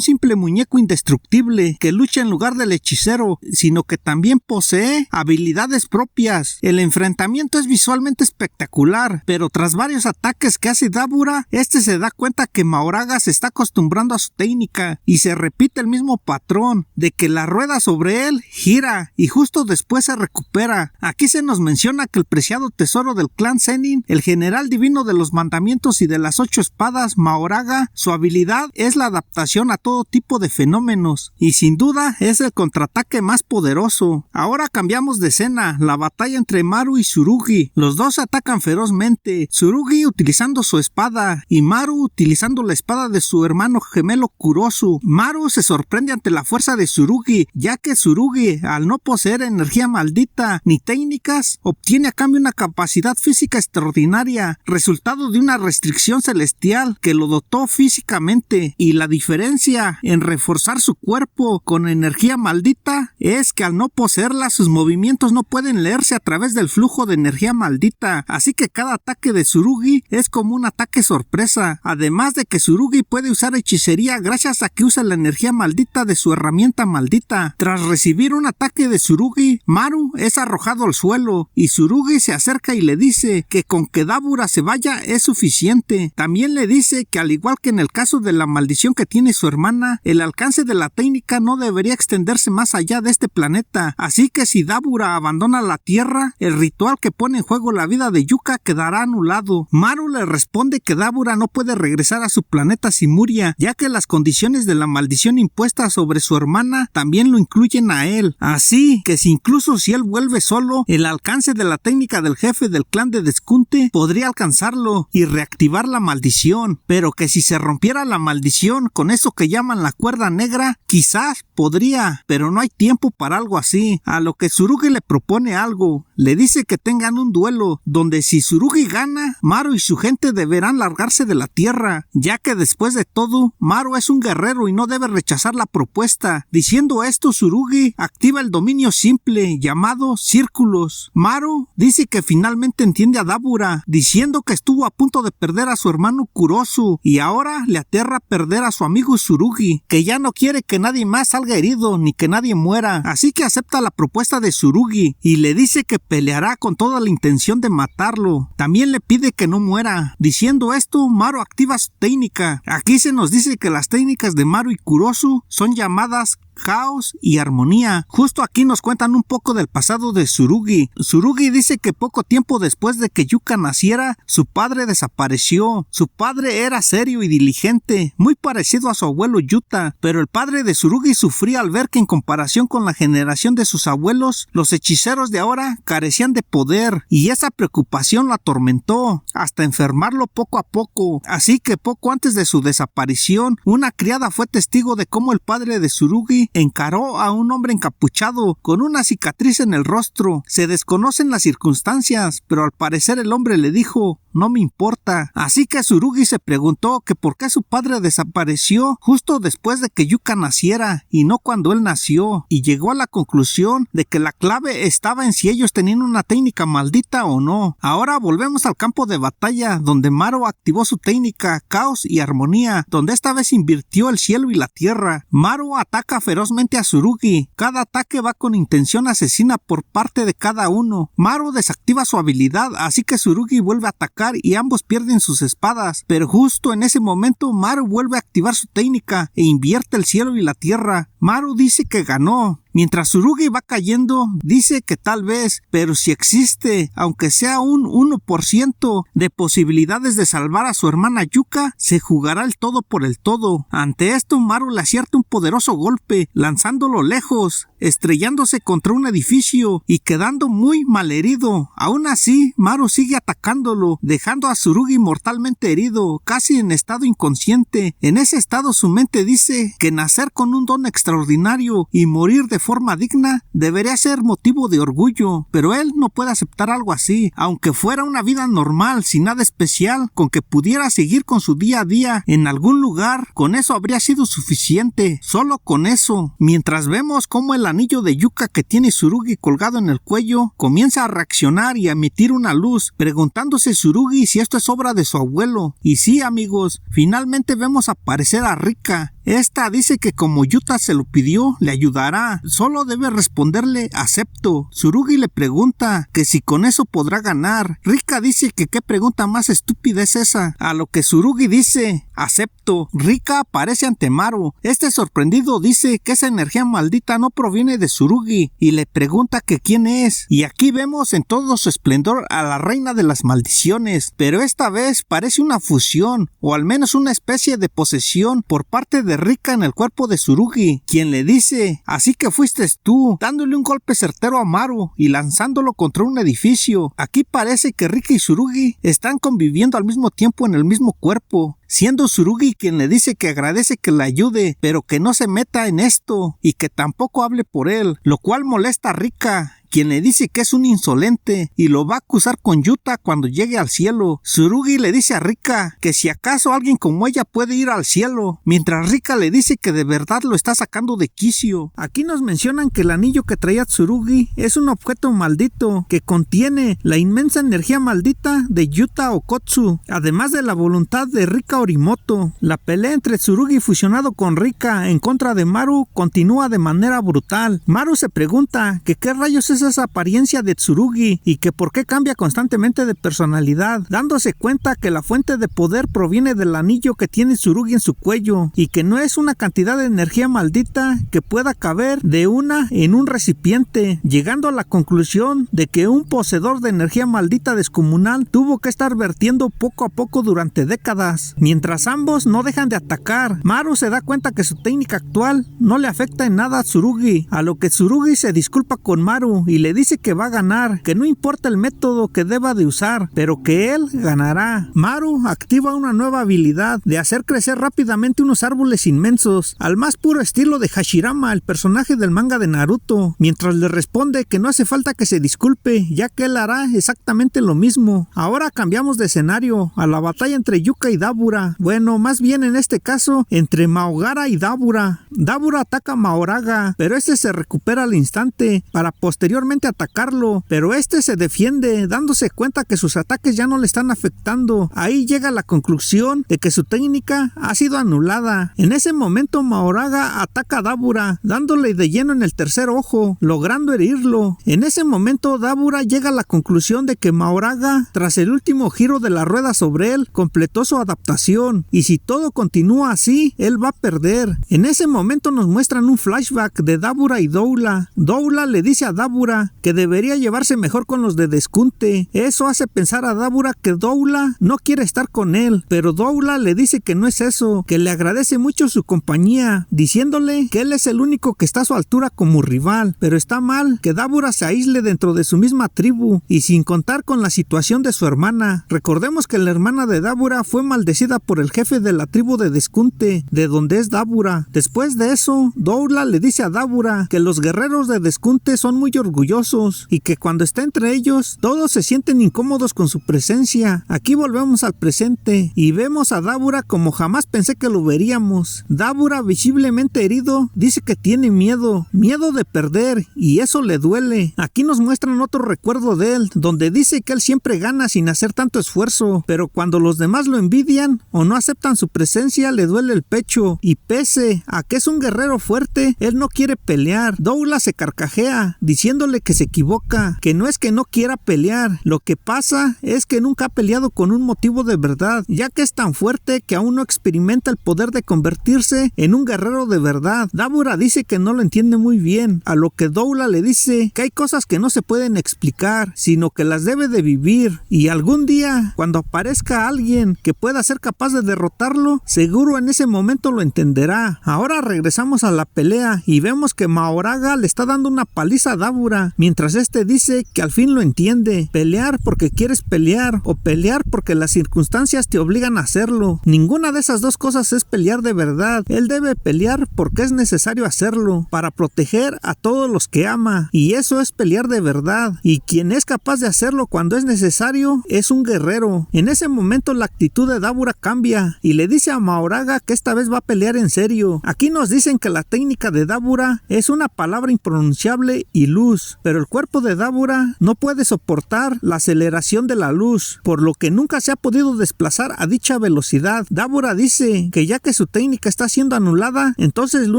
simple muñeco indestructible que lucha en lugar del hechicero, sino que también posee habilidades propias. El enfrentamiento es visualmente espectacular, pero tras varios ataques que hace Dabura, este se da cuenta que Mahoraga se está acostumbrando a su técnica y se repite el mismo patrón de que la rueda sobre él gira y justo después se recupera. Aquí se nos menciona que el preciado tesoro del clan Zenin, el general divino de los mandamientos y de las 8 espadas, Mahoraga, su habilidad es la adaptación a todo tipo de fenómenos y sin duda es el contraataque más poderoso. Ahora cambiamos de escena, la batalla entre Maru y Tsurugi. Los dos atacan ferozmente, Tsurugi utilizando su espada y Maru utilizando la espada de su hermano gemelo Kurosu. Maru se sorprende ante la fuerza de Tsurugi, ya que Tsurugi, al no poseer energía maldita ni técnicas, obtiene a cambio una capacidad física extraordinaria, resultado de una restricción celestial que lo dotó físicamente, y la diferencia en reforzar su cuerpo con energía maldita es que al no poseerla sus movimientos no pueden leerse a través del flujo de energía maldita, así que cada ataque de Tsurugi es como un ataque sorpresa, además de que Tsurugi puede usar hechicería gracias a que usa la energía maldita de su herramienta maldita. Tras recibir un ataque de Tsurugi, Maru es arrojado al suelo y Tsurugi se acerca y le dice que con que Dabura se vaya es suficiente. También le dice que al igual que en el caso de la maldición que tiene su hermana, el alcance de la técnica no debería extenderse más allá de este planeta, así que si Dabura abandona la Tierra, el ritual que pone en juego la vida de Yuka quedará anulado. Maru le responde que Dabura no puede regresar a su planeta Simuria, ya que las condiciones de la maldición impuesta sobre su hermana también lo incluyen a él, así que incluso si él vuelve solo, el alcance de la técnica del jefe del clan de Deskunte podría alcanzarlo y reactivar la maldición, pero que si se rompiera la maldición con eso que llaman la cuerda negra, quizás podría, pero no hay tiempo para algo así, a lo que Tsurugi le propone algo. Le dice que tengan un duelo, donde si Tsurugi gana, Maru y su gente deberán largarse de la Tierra, ya que después de todo, Maru es un guerrero y no debe rechazar la propuesta. Diciendo esto, Tsurugi activa el dominio simple, llamado Círculos. Maru dice que finalmente entiende a Dabura, diciendo que estuvo a punto de perder a su hermano Kurosu, y ahora le aterra perder a su amigo Tsurugi, que ya no quiere que nadie más salga herido, ni que nadie muera, así que acepta la propuesta de Tsurugi, y le dice que peleará con toda la intención de matarlo. También le pide que no muera. Diciendo esto, Maru activa su técnica. Aquí se nos dice que las técnicas de Maru y Kurosu son llamadas caos y armonía. Justo aquí nos cuentan un poco del pasado de Tsurugi. Tsurugi dice que poco tiempo después de que Yuka naciera, su padre desapareció. Su padre era serio y diligente, muy parecido a su abuelo Yuta, pero el padre de Tsurugi sufría al ver que en comparación con la generación de sus abuelos, los hechiceros de ahora carecían de poder, y esa preocupación lo atormentó, hasta enfermarlo poco a poco. Así que poco antes de su desaparición, una criada fue testigo de cómo el padre de Tsurugi encaró a un hombre encapuchado con una cicatriz en el rostro. Se desconocen las circunstancias, pero al parecer el hombre le dijo: no me importa. Así que Tsurugi se preguntó que por qué su padre desapareció justo después de que Yuka naciera y no cuando él nació, y llegó a la conclusión de que la clave estaba en si ellos tenían una técnica maldita o no. Ahora volvemos al campo de batalla, donde Maru activó su técnica Caos y Armonía, donde esta vez invirtió el cielo y la tierra. Maru ataca ferozmente a Tsurugi. Cada ataque va con intención asesina por parte de cada uno. Maru desactiva su habilidad, así que Tsurugi vuelve a atacar y ambos pierden sus espadas, pero justo en ese momento Maru vuelve a activar su técnica e invierte el cielo y la tierra. Maru dice que ganó, Mientras Tsurugi va cayendo, dice que tal vez, pero si existe, aunque sea un 1% de posibilidades de salvar a su hermana Yuka, se jugará el todo por el todo. Ante esto, Maru le acierta un poderoso golpe, lanzándolo lejos, estrellándose contra un edificio y quedando muy malherido. Aún así, Maru sigue atacándolo, dejando a Tsurugi mortalmente herido, casi en estado inconsciente. En ese estado su mente dice que nacer con un don extraordinario y morir de forma digna debería ser motivo de orgullo, pero él no puede aceptar algo así, aunque fuera una vida normal, sin nada especial, con que pudiera seguir con su día a día en algún lugar, con eso habría sido suficiente, solo con eso. Mientras vemos cómo el anillo de Yuka que tiene Tsurugi colgado en el cuello comienza a reaccionar y a emitir una luz, preguntándose Tsurugi si esto es obra de su abuelo. Y sí, amigos, finalmente vemos aparecer a Rika. Esta dice que como Yuta se lo pidió, le ayudará. Solo debe responderle acepto. Tsurugi le pregunta que si con eso podrá ganar. Rika dice que qué pregunta más estúpida es esa. A lo que Tsurugi dice acepto. Rika aparece ante Maru. Este sorprendido dice que esa energía maldita no proviene de Tsurugi y le pregunta que quién es. Y aquí vemos en todo su esplendor a la reina de las maldiciones, pero esta vez parece una fusión o al menos una especie de posesión por parte de Rika en el cuerpo de Tsurugi, quien le dice así que fuiste tú, dándole un golpe certero a Maru y lanzándolo contra un edificio. Aquí parece que Rika y Tsurugi están conviviendo al mismo tiempo en el mismo cuerpo, siendo Tsurugi quien le dice que agradece que le ayude, pero que no se meta en esto y que tampoco hable por él, lo cual molesta a Rika, quien le dice que es un insolente y lo va a acusar con Yuta cuando llegue al cielo. Tsurugi le dice a Rika que si acaso alguien como ella puede ir al cielo, mientras Rika le dice que de verdad lo está sacando de quicio. Aquí nos mencionan que el anillo que traía Tsurugi es un objeto maldito que contiene la inmensa energía maldita de Yuta Okkotsu, además de la voluntad de Rika Orimoto. La pelea entre Tsurugi fusionado con Rika en contra de Maru continúa de manera brutal. Maru se pregunta que qué rayos es esa apariencia de Tsurugi y que por qué cambia constantemente de personalidad, dándose cuenta que la fuente de poder proviene del anillo que tiene Tsurugi en su cuello y que no es una cantidad de energía maldita que pueda caber de una en un recipiente, llegando a la conclusión de que un poseedor de energía maldita descomunal tuvo que estar vertiendo poco a poco durante décadas. Mientras ambos no dejan de atacar, Maru se da cuenta que su técnica actual no le afecta en nada a Tsurugi, a lo que Tsurugi se disculpa con Maru y le dice que va a ganar, que no importa el método que deba de usar, pero que él ganará. Maru activa una nueva habilidad de hacer crecer rápidamente unos árboles inmensos, al más puro estilo de Hashirama, el personaje del manga de Naruto, mientras le responde que no hace falta que se disculpe, ya que él hará exactamente lo mismo. Ahora cambiamos de escenario a la batalla entre Yuka y Dabura. Bueno, más bien en este caso, entre Maogara y Dabura. Dabura ataca a Maoraga, pero este se recupera al instante para posteriormente atacarlo, pero este se defiende, dándose cuenta que sus ataques ya no le están afectando. Ahí llega a la conclusión de que su técnica ha sido anulada. En ese momento Maoraga ataca a Dabura, dándole de lleno en el tercer ojo, logrando herirlo. En ese momento Dabura llega a la conclusión de que Maoraga, tras el último giro de la rueda sobre él, completó su adaptación, y si todo continúa así, él va a perder. En ese momento nos muestran un flashback de Dabura y Doula. Doula le dice a Dabura que debería llevarse mejor con los de Deskunte. Eso hace pensar a Dabura que Doula no quiere estar con él, pero Doula le dice que no es eso, que le agradece mucho su compañía, diciéndole que él es el único que está a su altura como rival, pero está mal que Dabura se aísle dentro de su misma tribu y sin contar con la situación de su hermana. Recordemos que la hermana de Dabura fue maldecida por el jefe de la tribu de Deskunte, de donde es Dabura. Después de eso, Doula le dice a Dabura que los guerreros de Deskunte son muy orgullosos y que cuando está entre ellos todos se sienten incómodos con su presencia. Aquí volvemos al presente y vemos a Dabura como jamás pensé que lo veríamos. Dabura, visiblemente herido, dice que tiene miedo de perder, y eso le duele. Aquí nos muestran otro recuerdo de él, donde dice que él siempre gana sin hacer tanto esfuerzo, pero cuando los demás lo envidian o no aceptan su presencia le duele el pecho, y pese a que es un guerrero fuerte, él no quiere pelear. Doula se carcajea, diciendo diciéndole que se equivoca, que no es que no quiera pelear, lo que pasa es que nunca ha peleado con un motivo de verdad, ya que es tan fuerte que aún no experimenta el poder de convertirse en un guerrero de verdad. Dabura dice que no lo entiende muy bien, a lo que Doula le dice que hay cosas que no se pueden explicar, sino que las debe de vivir, y algún día, cuando aparezca alguien que pueda ser capaz de derrotarlo, seguro en ese momento lo entenderá. Ahora regresamos a la pelea y vemos que Mahoraga le está dando una paliza a Dabura, mientras este dice que al fin lo entiende. Pelear porque quieres pelear, o pelear porque las circunstancias te obligan a hacerlo. Ninguna de esas dos cosas es pelear de verdad. Él debe pelear porque es necesario hacerlo, para proteger a todos los que ama, y eso es pelear de verdad. Y quien es capaz de hacerlo cuando es necesario es un guerrero. En ese momento la actitud de Dabura cambia y le dice a Mahoraga que esta vez va a pelear en serio. Aquí nos dicen que la técnica de Dabura es una palabra impronunciable y luz, pero el cuerpo de Dabura no puede soportar la aceleración de la luz, por lo que nunca se ha podido desplazar a dicha velocidad. Dabura dice que ya que su técnica está siendo anulada, entonces lo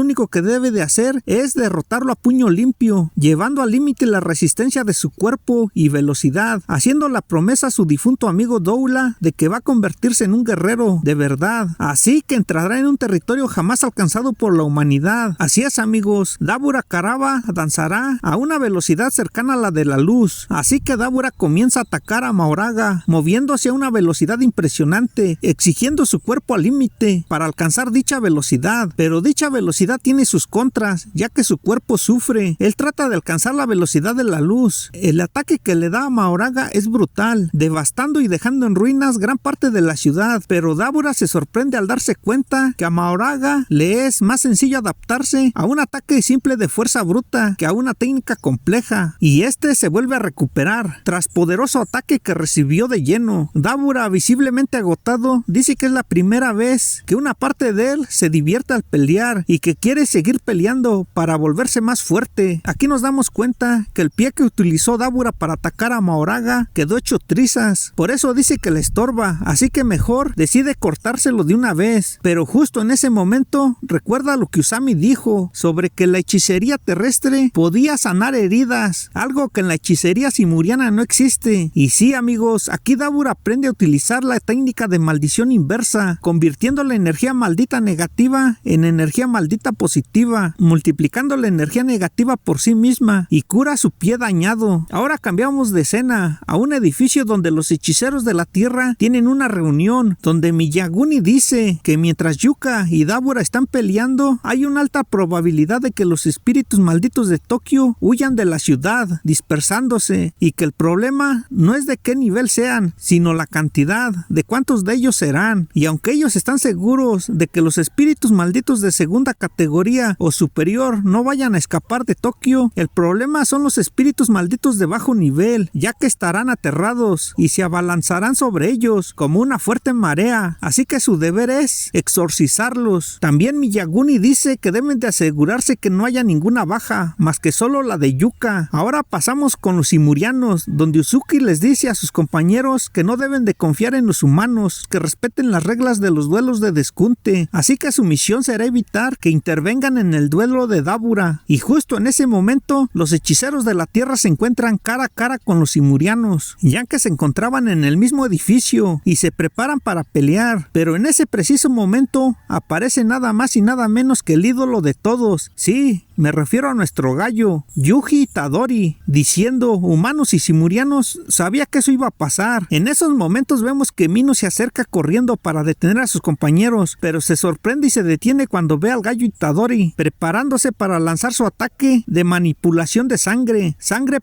único que debe de hacer es derrotarlo a puño limpio, llevando al límite la resistencia de su cuerpo y velocidad, haciendo la promesa a su difunto amigo Doula de que va a convertirse en un guerrero de verdad, así que entrará en un territorio jamás alcanzado por la humanidad. Así es, amigos, Dabura Caraba danzará a una velocidad cercana a la de la luz, así que Dabura comienza a atacar a Mahoraga, moviéndose a una velocidad impresionante, exigiendo su cuerpo al límite para alcanzar dicha velocidad, pero dicha velocidad tiene sus contras, ya que su cuerpo sufre. Él trata de alcanzar la velocidad de la luz. El ataque que le da a Mahoraga es brutal, devastando y dejando en ruinas gran parte de la ciudad, pero Dabura se sorprende al darse cuenta que a Mahoraga le es más sencillo adaptarse a un ataque simple de fuerza bruta que a una técnica compleja, y este se vuelve a recuperar tras poderoso ataque que recibió de lleno. Dabura, visiblemente agotado, dice que es la primera vez que una parte de él se divierte al pelear y que quiere seguir peleando para volverse más fuerte. Aquí nos damos cuenta que el pie que utilizó Dabura para atacar a Mahoraga quedó hecho trizas, por eso dice que le estorba, así que mejor decide cortárselo de una vez. Pero justo en ese momento recuerda lo que Usami dijo sobre que la hechicería terrestre podía sanar heridas, algo que en la hechicería simuriana no existe. Y sí, amigos, aquí Dabura aprende a utilizar la técnica de maldición inversa, convirtiendo la energía maldita negativa en energía maldita positiva, multiplicando la energía negativa por sí misma, y cura su pie dañado. Ahora cambiamos de escena a un edificio donde los hechiceros de la tierra tienen una reunión, donde Miyaguni dice que mientras Yuka y Dabura están peleando, hay una alta probabilidad de que los espíritus malditos de Tokio huyan de la ciudad, dispersándose, y que el problema no es de qué nivel sean, sino la cantidad, de cuántos de ellos serán. Y aunque ellos están seguros de que los espíritus malditos de segunda categoría o superior no vayan a escapar de Tokio, el problema son los espíritus malditos de bajo nivel, ya que estarán aterrados y se abalanzarán sobre ellos como una fuerte marea, así que su deber es exorcizarlos. También Miyaguni dice que deben de asegurarse que no haya ninguna baja, más que solo la de Yuka. Ahora pasamos con los simurianos, donde Uzuki les dice a sus compañeros que no deben de confiar en los humanos, que respeten las reglas de los duelos de descunte, así que su misión será evitar que intervengan en el duelo de Dabura. Y justo en ese momento, los hechiceros de la tierra se encuentran cara a cara con los simurianos, ya que se encontraban en el mismo edificio y se preparan para pelear, pero en ese preciso momento aparece nada más y nada menos que el ídolo de todos. Sí, me refiero a nuestro gallo, Yuji Itadori, diciendo: humanos y simurianos, sabía que eso iba a pasar. En esos momentos vemos que Mino se acerca corriendo para detener a sus compañeros, pero se sorprende y se detiene cuando ve al gallo Itadori preparándose para lanzar su ataque de manipulación de sangre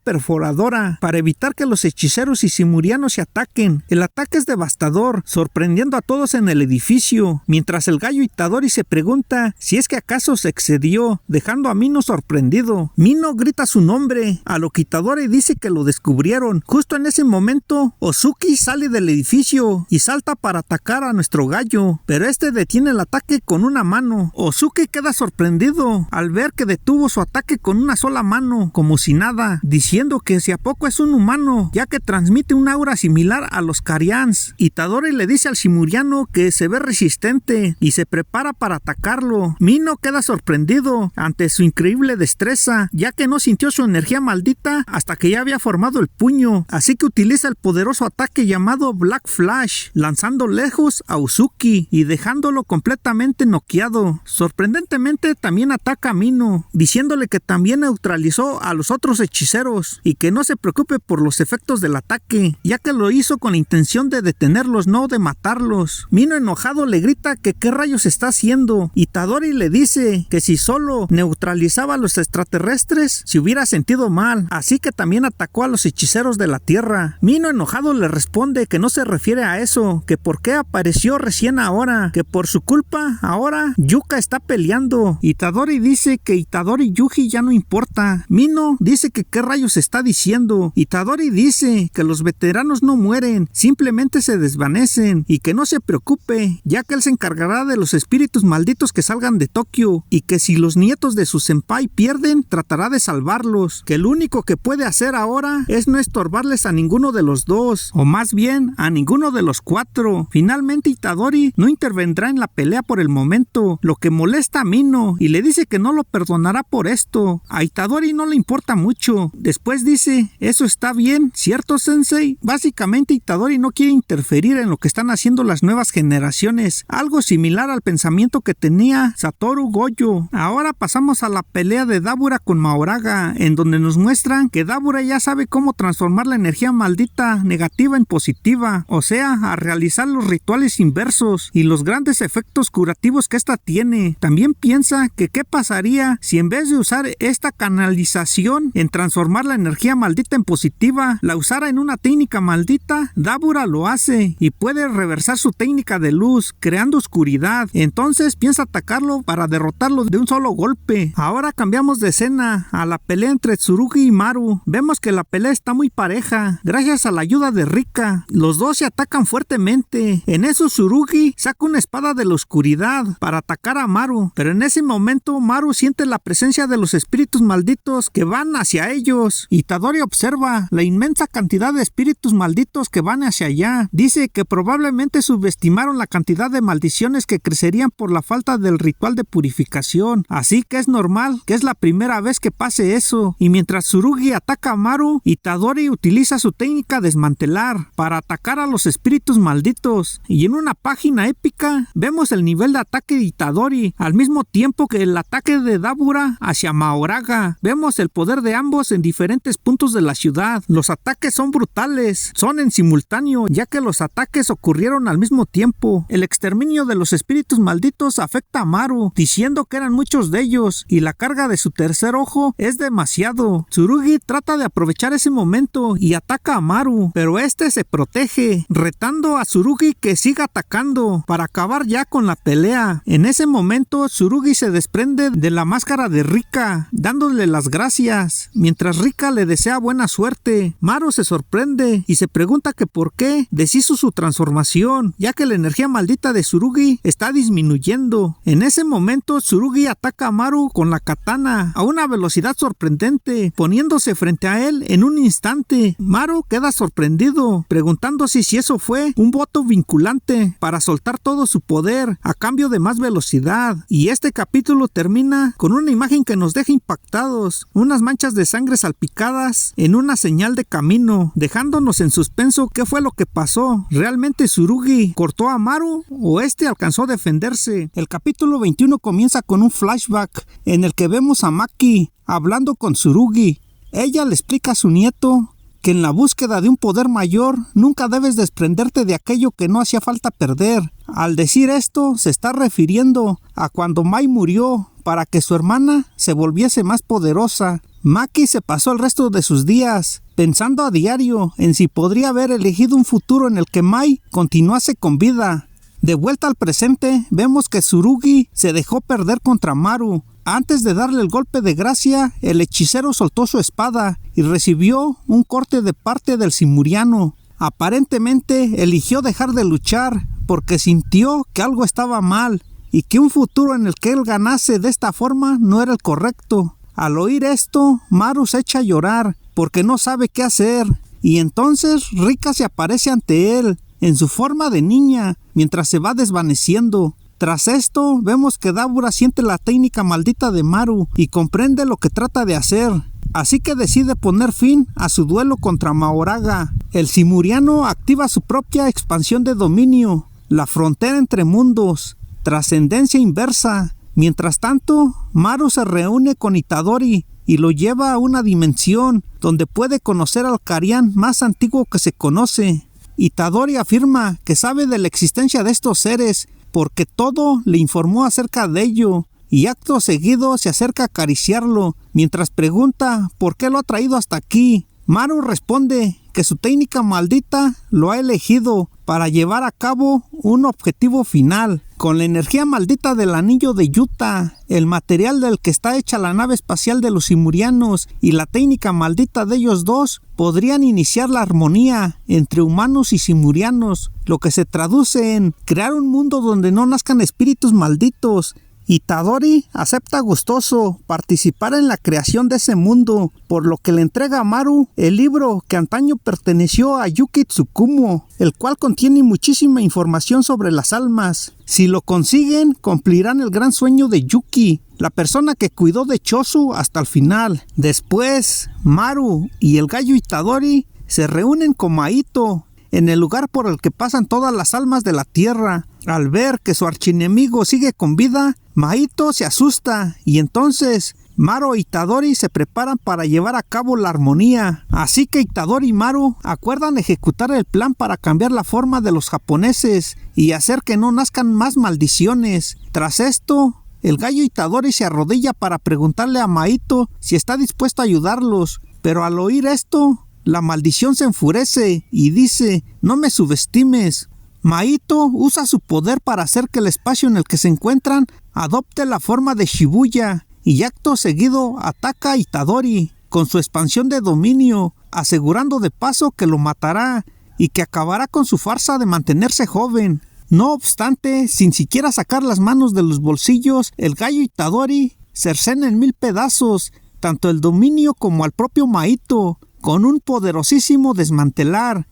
perforadora, para evitar que los hechiceros y simurianos se ataquen. El ataque es devastador, sorprendiendo a todos en el edificio, mientras el gallo Itadori se pregunta si es que acaso se excedió, dejando a Mino sorprendido. Mino grita su nombre, a lo que Itadori dice que lo descubrieron. Justo en ese momento, Ozuki sale del edificio y salta para atacar a nuestro gallo, pero este detiene el ataque con una mano. Ozuki queda sorprendido al ver que detuvo su ataque con una sola mano, como si nada, diciendo que si a poco es un humano, ya que transmite un aura similar a los Karyans. Itadori le dice al simuriano que se ve resistente y se prepara para atacarlo. Mino queda sorprendido ante su increíble destreza, ya que no sintió su energía maldita hasta que ya había formado el puño, así que utiliza el poderoso ataque llamado Black Flash, lanzando lejos a Uzuki y dejándolo completamente noqueado. Sorprendentemente también ataca a Mino, diciéndole que también neutralizó a los otros hechiceros y que no se preocupe por los efectos del ataque, ya que lo hizo con la intención de detenerlos, no de matarlos. Mino enojado le grita que qué rayos está haciendo. Itadori le dice que si solo neutralizaba a los extraterrestres se hubiera sentido mal, así que también atacó a los hechiceros de la Tierra. Mino enojado le responde que no se refiere a eso, que por qué apareció recién ahora, que por su culpa ahora Yuka está peleando. Itadori dice que Itadori Yuji ya no importa. Mino dice que qué rayos está diciendo. Itadori dice que los veteranos no mueren, simplemente se desvanecen y que no se preocupe, ya que él se encargará de los espíritus malditos que salgan de Tokio y que si los nietos de su senpai pierden, tratará de salvarlos, que lo único que puede hacer ahora es no estorbarles a ninguno de los dos, o más bien a ninguno de los cuatro. Finalmente Itadori no intervendrá en la pelea por el momento, lo que molesta a Mino y le dice que no lo perdonará por esto. A Itadori no le importa mucho. Después dice, eso está bien, ¿cierto, Sensei? Básicamente Itadori no quiere interferir en lo que están haciendo las nuevas generaciones, algo similar al pensamiento que tenía Satoru Gojo. Ahora pasamos a la pelea de Dabura con Mahoraga, en donde nos muestran que Dabura ya sabe cómo transformar la energía maldita negativa en positiva, o sea, a realizar los rituales inversos y los grandes efectos curativos que esta tiene. También piensa que qué pasaría si en vez de usar esta canalización en transformar la energía maldita en positiva, la usara en una técnica maldita. Dabura lo hace y puede reversar su técnica de luz, creando oscuridad. Entonces piensa atacarlo para derrotarlo de un solo golpe. Ahora cambiamos de escena a la pelea entre Tsurugi y Maru. Vemos que la pelea está muy pareja, gracias a la ayuda de Rika. Los dos se atacan fuertemente. En eso Tsurugi saca una espada de la oscuridad para atacar a Maru, pero en ese momento Maru siente la presencia de los espíritus malditos que van hacia ellos. Itadori observa la inmensa cantidad de espíritus malditos que van hacia allá. Dice que probablemente subestimaron la cantidad de maldiciones que crecerían por la falta del ritual de purificación, así que es normal que es la primera vez que pase eso. Y mientras Tsurugi ataca a Maru, Itadori utiliza su técnica desmantelar para atacar a los espíritus malditos, y en una página épica vemos el nivel de ataque de Itadori al mismo tiempo que el ataque de Dabura hacia Mahoraga. Vemos el poder de ambos en diferentes puntos de la ciudad. Los ataques son brutales, son en simultáneo, ya que los ataques ocurrieron al mismo tiempo. El exterminio de los espíritus malditos afecta a Maru, diciendo que eran muchos de ellos y la carga de su tercer ojo es demasiado. Tsurugi trata de aprovechar ese momento y ataca a Maru, pero este se protege, retando a Tsurugi que siga atacando para acabar ya con la pelea. En ese momento Tsurugi se desprende de la máscara de Rika, dándole las gracias, mientras Rika le desea buena suerte. Maru se sorprende y se pregunta que por qué deshizo su transformación, ya que la energía maldita de Tsurugi está disminuyendo. En ese momento Tsurugi ataca a Maru con la katana a una velocidad sorprendente, poniéndose frente a él en un instante. Maru queda sorprendido, preguntándose si eso fue un voto vinculante para soltar todo su poder a cambio de más velocidad. Y este capítulo termina con una imagen que nos deja impactados, unas manchas de sangre salpicadas en una señal de camino, dejándonos en suspenso qué fue lo que pasó. ¿Realmente Tsurugi cortó a Maru o este alcanzó a defenderse? El capítulo 21 comienza con un flashback en el que vemos a Maki hablando con Tsurugi. Ella le explica a su nieto que en la búsqueda de un poder mayor nunca debes desprenderte de aquello que no hacía falta perder. Al decir esto se está refiriendo a cuando Mai murió para que su hermana se volviese más poderosa. Maki se pasó el resto de sus días pensando a diario en si podría haber elegido un futuro en el que Mai continuase con vida. De vuelta al presente, vemos que Tsurugi se dejó perder contra Maru. Antes de darle el golpe de gracia, el hechicero soltó su espada y recibió un corte de parte del simuriano. Aparentemente eligió dejar de luchar porque sintió que algo estaba mal y que un futuro en el que él ganase de esta forma no era el correcto. Al oír esto, Maru se echa a llorar porque no sabe qué hacer, y entonces Rika se aparece ante él en su forma de niña mientras se va desvaneciendo. Tras esto, vemos que Dabura siente la técnica maldita de Maru y comprende lo que trata de hacer. Así que decide poner fin a su duelo contra Mahoraga. El Simuriano activa su propia expansión de dominio, la frontera entre mundos, trascendencia inversa. Mientras tanto, Maru se reúne con Itadori y lo lleva a una dimensión donde puede conocer al Karian más antiguo que se conoce. Itadori afirma que sabe de la existencia de estos seres porque todo le informó acerca de ello, y acto seguido se acerca a acariciarlo mientras pregunta por qué lo ha traído hasta aquí. Maru responde que su técnica maldita lo ha elegido para llevar a cabo un objetivo final. Con la energía maldita del anillo de Yuta, el material del que está hecha la nave espacial de los Simurianos y la técnica maldita de ellos dos, podrían iniciar la armonía entre humanos y Simurianos, lo que se traduce en crear un mundo donde no nazcan espíritus malditos. Itadori acepta gustoso participar en la creación de ese mundo, por lo que le entrega a Maru el libro que antaño perteneció a Yuki Tsukumo, el cual contiene muchísima información sobre las almas. Si lo consiguen, cumplirán el gran sueño de Yuki, la persona que cuidó de Chosu hasta el final. Después, Maru y el gallo Itadori se reúnen con Mahito en el lugar por el que pasan todas las almas de la tierra. Al ver que su archienemigo sigue con vida, Mahito se asusta y entonces Maru e Itadori se preparan para llevar a cabo la armonía. Así que Itadori y Maru acuerdan ejecutar el plan para cambiar la forma de los japoneses y hacer que no nazcan más maldiciones. Tras esto, el gallo Itadori se arrodilla para preguntarle a Mahito si está dispuesto a ayudarlos, pero al oír esto, la maldición se enfurece y dice: "No me subestimes". Mahito usa su poder para hacer que el espacio en el que se encuentran adopte la forma de Shibuya y acto seguido ataca a Itadori con su expansión de dominio, asegurando de paso que lo matará y que acabará con su farsa de mantenerse joven. No obstante, sin siquiera sacar las manos de los bolsillos, el gallo Itadori cercena en 1000 pedazos tanto el dominio como al propio Mahito con un poderosísimo desmantelar.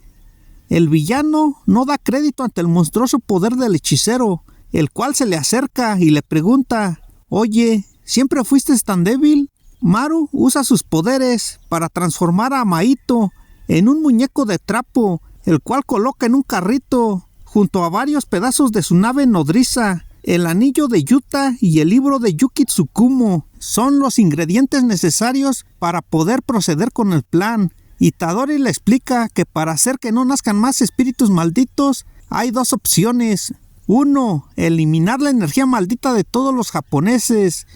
El villano no da crédito ante el monstruoso poder del hechicero, el cual se le acerca y le pregunta: "Oye, ¿siempre fuiste tan débil?". Maru usa sus poderes para transformar a Mahito en un muñeco de trapo, el cual coloca en un carrito junto a varios pedazos de su nave nodriza. El anillo de Yuta y el libro de Yuki Tsukumo son los ingredientes necesarios para poder proceder con el plan. Itadori le explica que para hacer que no nazcan más espíritus malditos hay dos opciones. 1. Eliminar la energía maldita de todos los japoneses.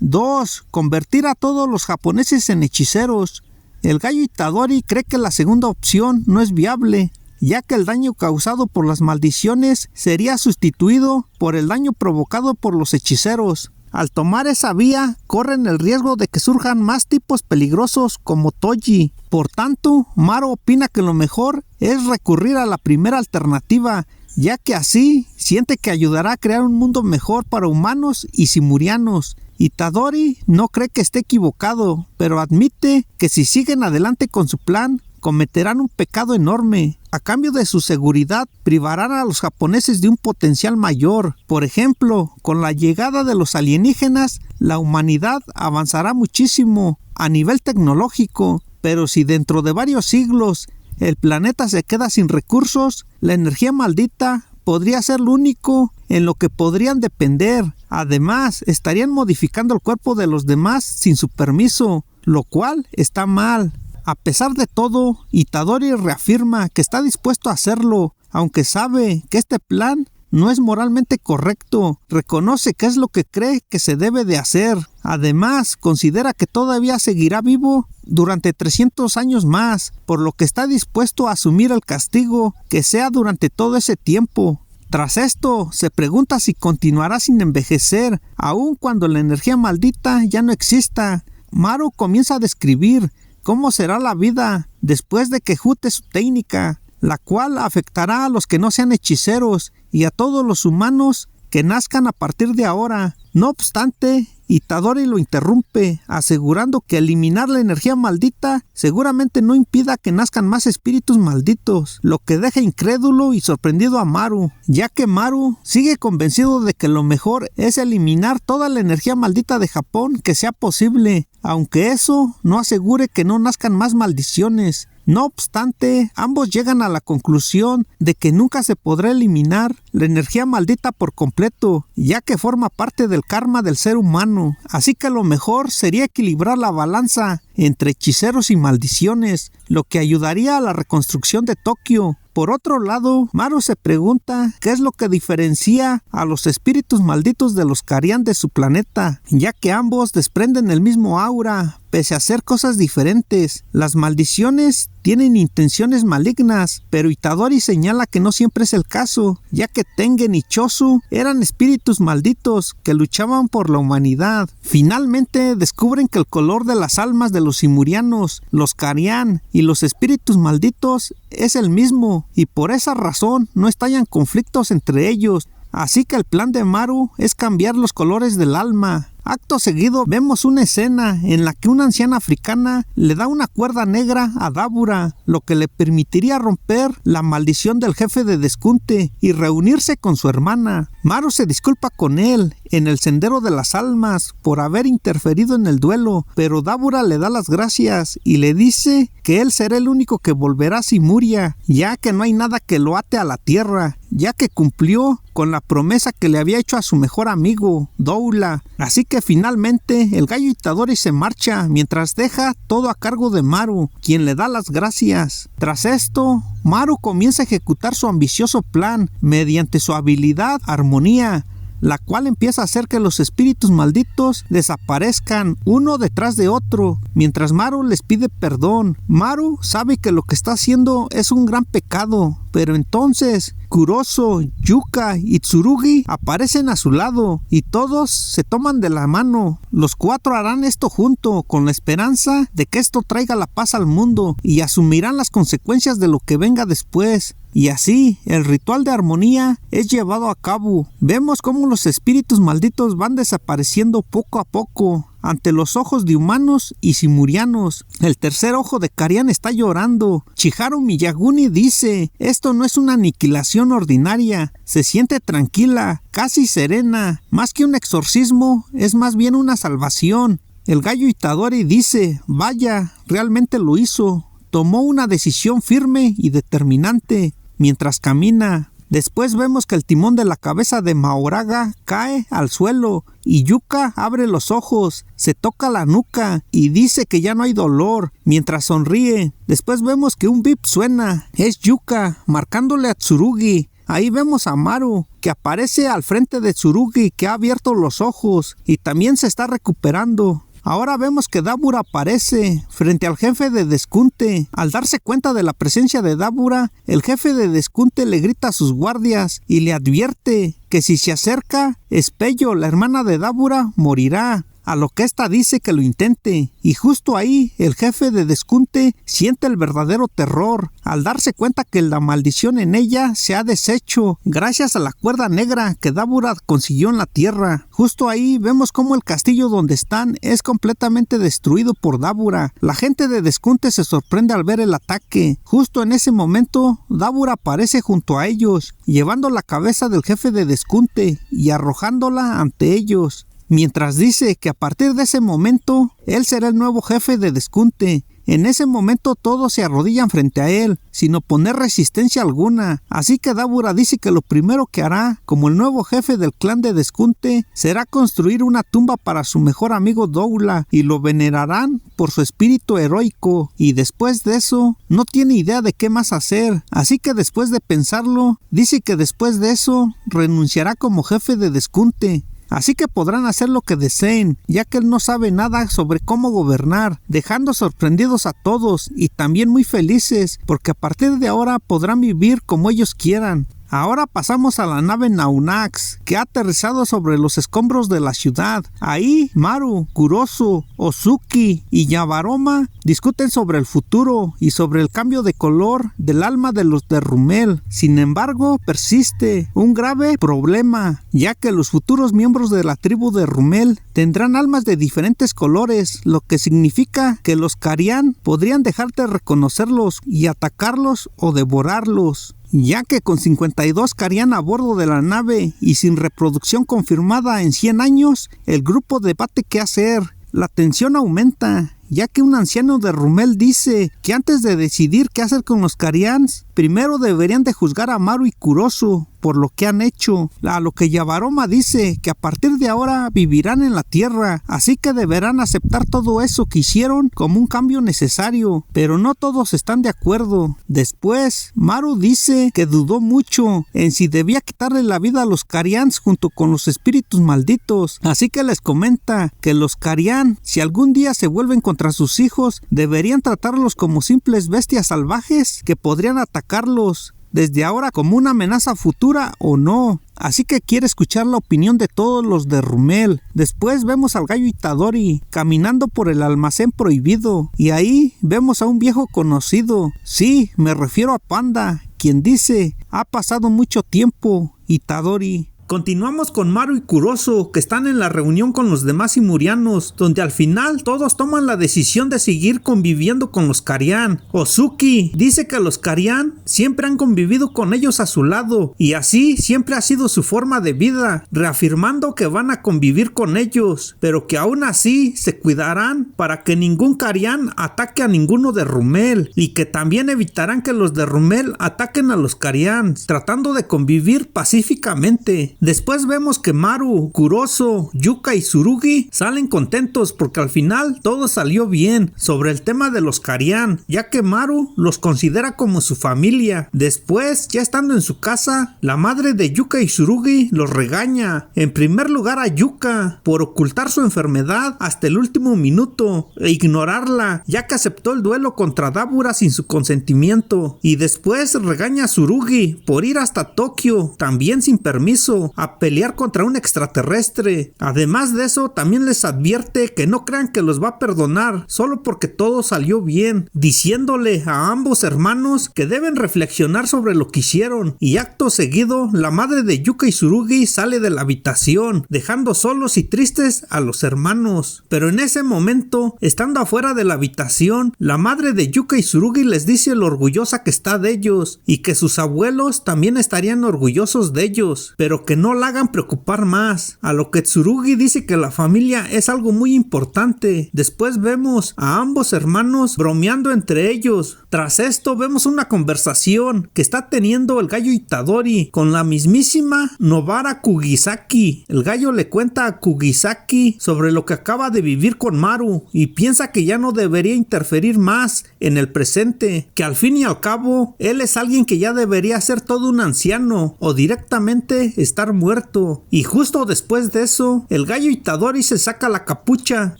2. Convertir a todos los japoneses en hechiceros. El gallo Itadori cree que la segunda opción no es viable, ya que el daño causado por las maldiciones sería sustituido por el daño provocado por los hechiceros. Al tomar esa vía, corren el riesgo de que surjan más tipos peligrosos como Toji. Por tanto, Maru opina que lo mejor es recurrir a la primera alternativa, ya que así siente que ayudará a crear un mundo mejor para humanos y simurianos. Itadori no cree que esté equivocado, pero admite que si siguen adelante con su plan, cometerán un pecado enorme. A cambio de su seguridad, privarán a los japoneses de un potencial mayor. Por ejemplo, con la llegada de los alienígenas, la humanidad avanzará muchísimo a nivel tecnológico, pero si dentro de varios siglos el planeta se queda sin recursos, la energía maldita podría ser lo único en lo que podrían depender. Además, estarían modificando el cuerpo de los demás sin su permiso, lo cual está mal. A pesar de todo, Itadori reafirma que está dispuesto a hacerlo, aunque sabe que este plan no es moralmente correcto. Reconoce que es lo que cree que se debe de hacer. Además, considera que todavía seguirá vivo durante 300 años más, por lo que está dispuesto a asumir el castigo que sea durante todo ese tiempo. Tras esto, se pregunta si continuará sin envejecer, aun cuando la energía maldita ya no exista. Maru comienza a describir cómo será la vida después de que ejecute su técnica, la cual afectará a los que no sean hechiceros y a todos los humanos que nazcan a partir de ahora. No obstante, Itadori lo interrumpe, asegurando que eliminar la energía maldita seguramente no impida que nazcan más espíritus malditos, lo que deja incrédulo y sorprendido a Maru, ya que Maru sigue convencido de que lo mejor es eliminar toda la energía maldita de Japón que sea posible, aunque eso no asegure que no nazcan más maldiciones. No obstante, ambos llegan a la conclusión de que nunca se podrá eliminar la energía maldita por completo, ya que forma parte del karma del ser humano, así que lo mejor sería equilibrar la balanza entre hechiceros y maldiciones, lo que ayudaría a la reconstrucción de Tokio. Por otro lado, Maru se pregunta qué es lo que diferencia a los espíritus malditos de los Karian de su planeta, ya que ambos desprenden el mismo aura, pese a ser cosas diferentes. Las maldiciones tienen intenciones malignas, pero Itadori señala que no siempre es el caso, ya que Tengen y Chosu eran espíritus malditos que luchaban por la humanidad. Finalmente descubren que el color de las almas de los simurianos, los Karian y los espíritus malditos es el mismo, y por esa razón no estallan conflictos entre ellos. Así que el plan de Maru es cambiar los colores del alma. Acto seguido vemos una escena en la que una anciana africana le da una cuerda negra a Dabura, lo que le permitiría romper la maldición del jefe de Deskunte y reunirse con su hermana. Maru se disculpa con él en el sendero de las almas por haber interferido en el duelo, pero Dabura le da las gracias y le dice que él será el único que volverá a Simuria, ya que no hay nada que lo ate a la tierra, ya que cumplió con la promesa que le había hecho a su mejor amigo, Doula. Así que finalmente el gallo Itadori se marcha mientras deja todo a cargo de Maru, quien le da las gracias. Tras esto, Maru comienza a ejecutar su ambicioso plan mediante su habilidad Armonía, la cual empieza a hacer que los espíritus malditos desaparezcan uno detrás de otro, mientras Maru les pide perdón. Maru sabe que lo que está haciendo es un gran pecado, pero entonces Kuroso, Yuka y Tsurugi aparecen a su lado y todos se toman de la mano. Los cuatro harán esto junto con la esperanza de que esto traiga la paz al mundo y asumirán las consecuencias de lo que venga después. Y así, el ritual de armonía es llevado a cabo. Vemos cómo los espíritus malditos van desapareciendo poco a poco ante los ojos de humanos y simurianos. El tercer ojo de Karian está llorando. Chiharu Miyaguni dice: esto no es una aniquilación ordinaria, se siente tranquila, casi serena. Más que un exorcismo, es más bien una salvación. El gallo Itadori dice: vaya, realmente lo hizo. Tomó una decisión firme y determinante mientras camina. Después vemos que el timón de la cabeza de Mahoraga cae al suelo y Yuka abre los ojos, se toca la nuca y dice que ya no hay dolor mientras sonríe. Después vemos que un bip suena, es Yuka marcándole a Tsurugi. Ahí vemos a Maru, que aparece al frente de Tsurugi, que ha abierto los ojos y también se está recuperando. Ahora vemos que Dabura aparece frente al jefe de Deskunte. Al darse cuenta de la presencia de Dabura, el jefe de Deskunte le grita a sus guardias y le advierte que si se acerca, Espello, la hermana de Dabura, morirá. A lo que ésta dice que lo intente, y justo ahí el jefe de Deskunte siente el verdadero terror al darse cuenta que la maldición en ella se ha deshecho gracias a la cuerda negra que Dabura consiguió en la tierra. Justo ahí vemos cómo el castillo donde están es completamente destruido por Dabura. La gente de Deskunte se sorprende al ver el ataque. Justo en ese momento Dabura aparece junto a ellos, llevando la cabeza del jefe de Deskunte y arrojándola ante ellos, mientras dice que a partir de ese momento, él será el nuevo jefe de Deskunte. En ese momento todos se arrodillan frente a él, sin oponer resistencia alguna. Así que Dabura dice que lo primero que hará, como el nuevo jefe del clan de Deskunte, será construir una tumba para su mejor amigo Doula, y lo venerarán por su espíritu heroico. Y después de eso, no tiene idea de qué más hacer. Así que después de pensarlo, dice que después de eso, renunciará como jefe de Deskunte. Así que podrán hacer lo que deseen, ya que él no sabe nada sobre cómo gobernar, dejando sorprendidos a todos y también muy felices, porque a partir de ahora podrán vivir como ellos quieran. Ahora pasamos a la nave Naunax, que ha aterrizado sobre los escombros de la ciudad. Ahí, Maru, Kurosu, Ozuki y Yabaroma discuten sobre el futuro y sobre el cambio de color del alma de los de Rumel. Sin embargo, persiste un grave problema, ya que los futuros miembros de la tribu de Rumel tendrán almas de diferentes colores, lo que significa que los Carian podrían dejar de reconocerlos y atacarlos o devorarlos. Ya que con 52 Carian a bordo de la nave y sin reproducción confirmada en 100 años, el grupo debate qué hacer. La tensión aumenta, ya que un anciano de Rumel dice que antes de decidir qué hacer con los Carians, primero deberían de juzgar a Maru y Kurosu por lo que han hecho, a lo que Yabaroma dice que a partir de ahora vivirán en la tierra, así que deberán aceptar todo eso que hicieron como un cambio necesario, pero no todos están de acuerdo. Después, Maru dice que dudó mucho en si debía quitarle la vida a los Carians junto con los espíritus malditos, así que les comenta que los Carian, si algún día se vuelven contra sus hijos, deberían tratarlos como simples bestias salvajes que podrían atacarlos desde ahora como una amenaza futura o no. Así que quiere escuchar la opinión de todos los de Rumel. Después vemos al gallo Itadori caminando por el almacén prohibido y ahí vemos a un viejo conocido. Sí, me refiero a Panda, quien dice: ha pasado mucho tiempo, Itadori. Continuamos con Maru y Kurosu, que están en la reunión con los demás Imurianos, donde al final todos toman la decisión de seguir conviviendo con los Carian. Ozuki dice que los Carian siempre han convivido con ellos a su lado, y así siempre ha sido su forma de vida, reafirmando que van a convivir con ellos, pero que aún así se cuidarán para que ningún Carian ataque a ninguno de Rumel, y que también evitarán que los de Rumel ataquen a los Carian, tratando de convivir pacíficamente. Después vemos que Maru, Kurosu, Yuka y Tsurugi salen contentos porque al final todo salió bien sobre el tema de los Carian, ya que Maru los considera como su familia. Después, ya estando en su casa, la madre de Yuka y Tsurugi los regaña. En primer lugar a Yuka por ocultar su enfermedad hasta el último minuto e ignorarla, ya que aceptó el duelo contra Dabura sin su consentimiento. Y después regaña a Tsurugi por ir hasta Tokio, también sin permiso, a pelear contra un extraterrestre. Además de eso, también les advierte que no crean que los va a perdonar solo porque todo salió bien, diciéndole a ambos hermanos que deben reflexionar sobre lo que hicieron. Y acto seguido, la madre de Yuka y Tsurugi sale de la habitación, dejando solos y tristes a los hermanos. Pero en ese momento, estando afuera de la habitación, la madre de Yuka y Tsurugi les dice lo orgullosa que está de ellos y que sus abuelos también estarían orgullosos de ellos, pero que no la hagan preocupar más, a lo que Tsurugi dice que la familia es algo muy importante. Después vemos a ambos hermanos bromeando entre ellos. Tras esto vemos una conversación que está teniendo el gallo Itadori con la mismísima Nobara Kugisaki. El gallo le cuenta a Kugisaki sobre lo que acaba de vivir con Maru y piensa que ya no debería interferir más en el presente, que al fin y al cabo él es alguien que ya debería ser todo un anciano o directamente estar muerto. Y justo después de eso, el gallo Itadori se saca la capucha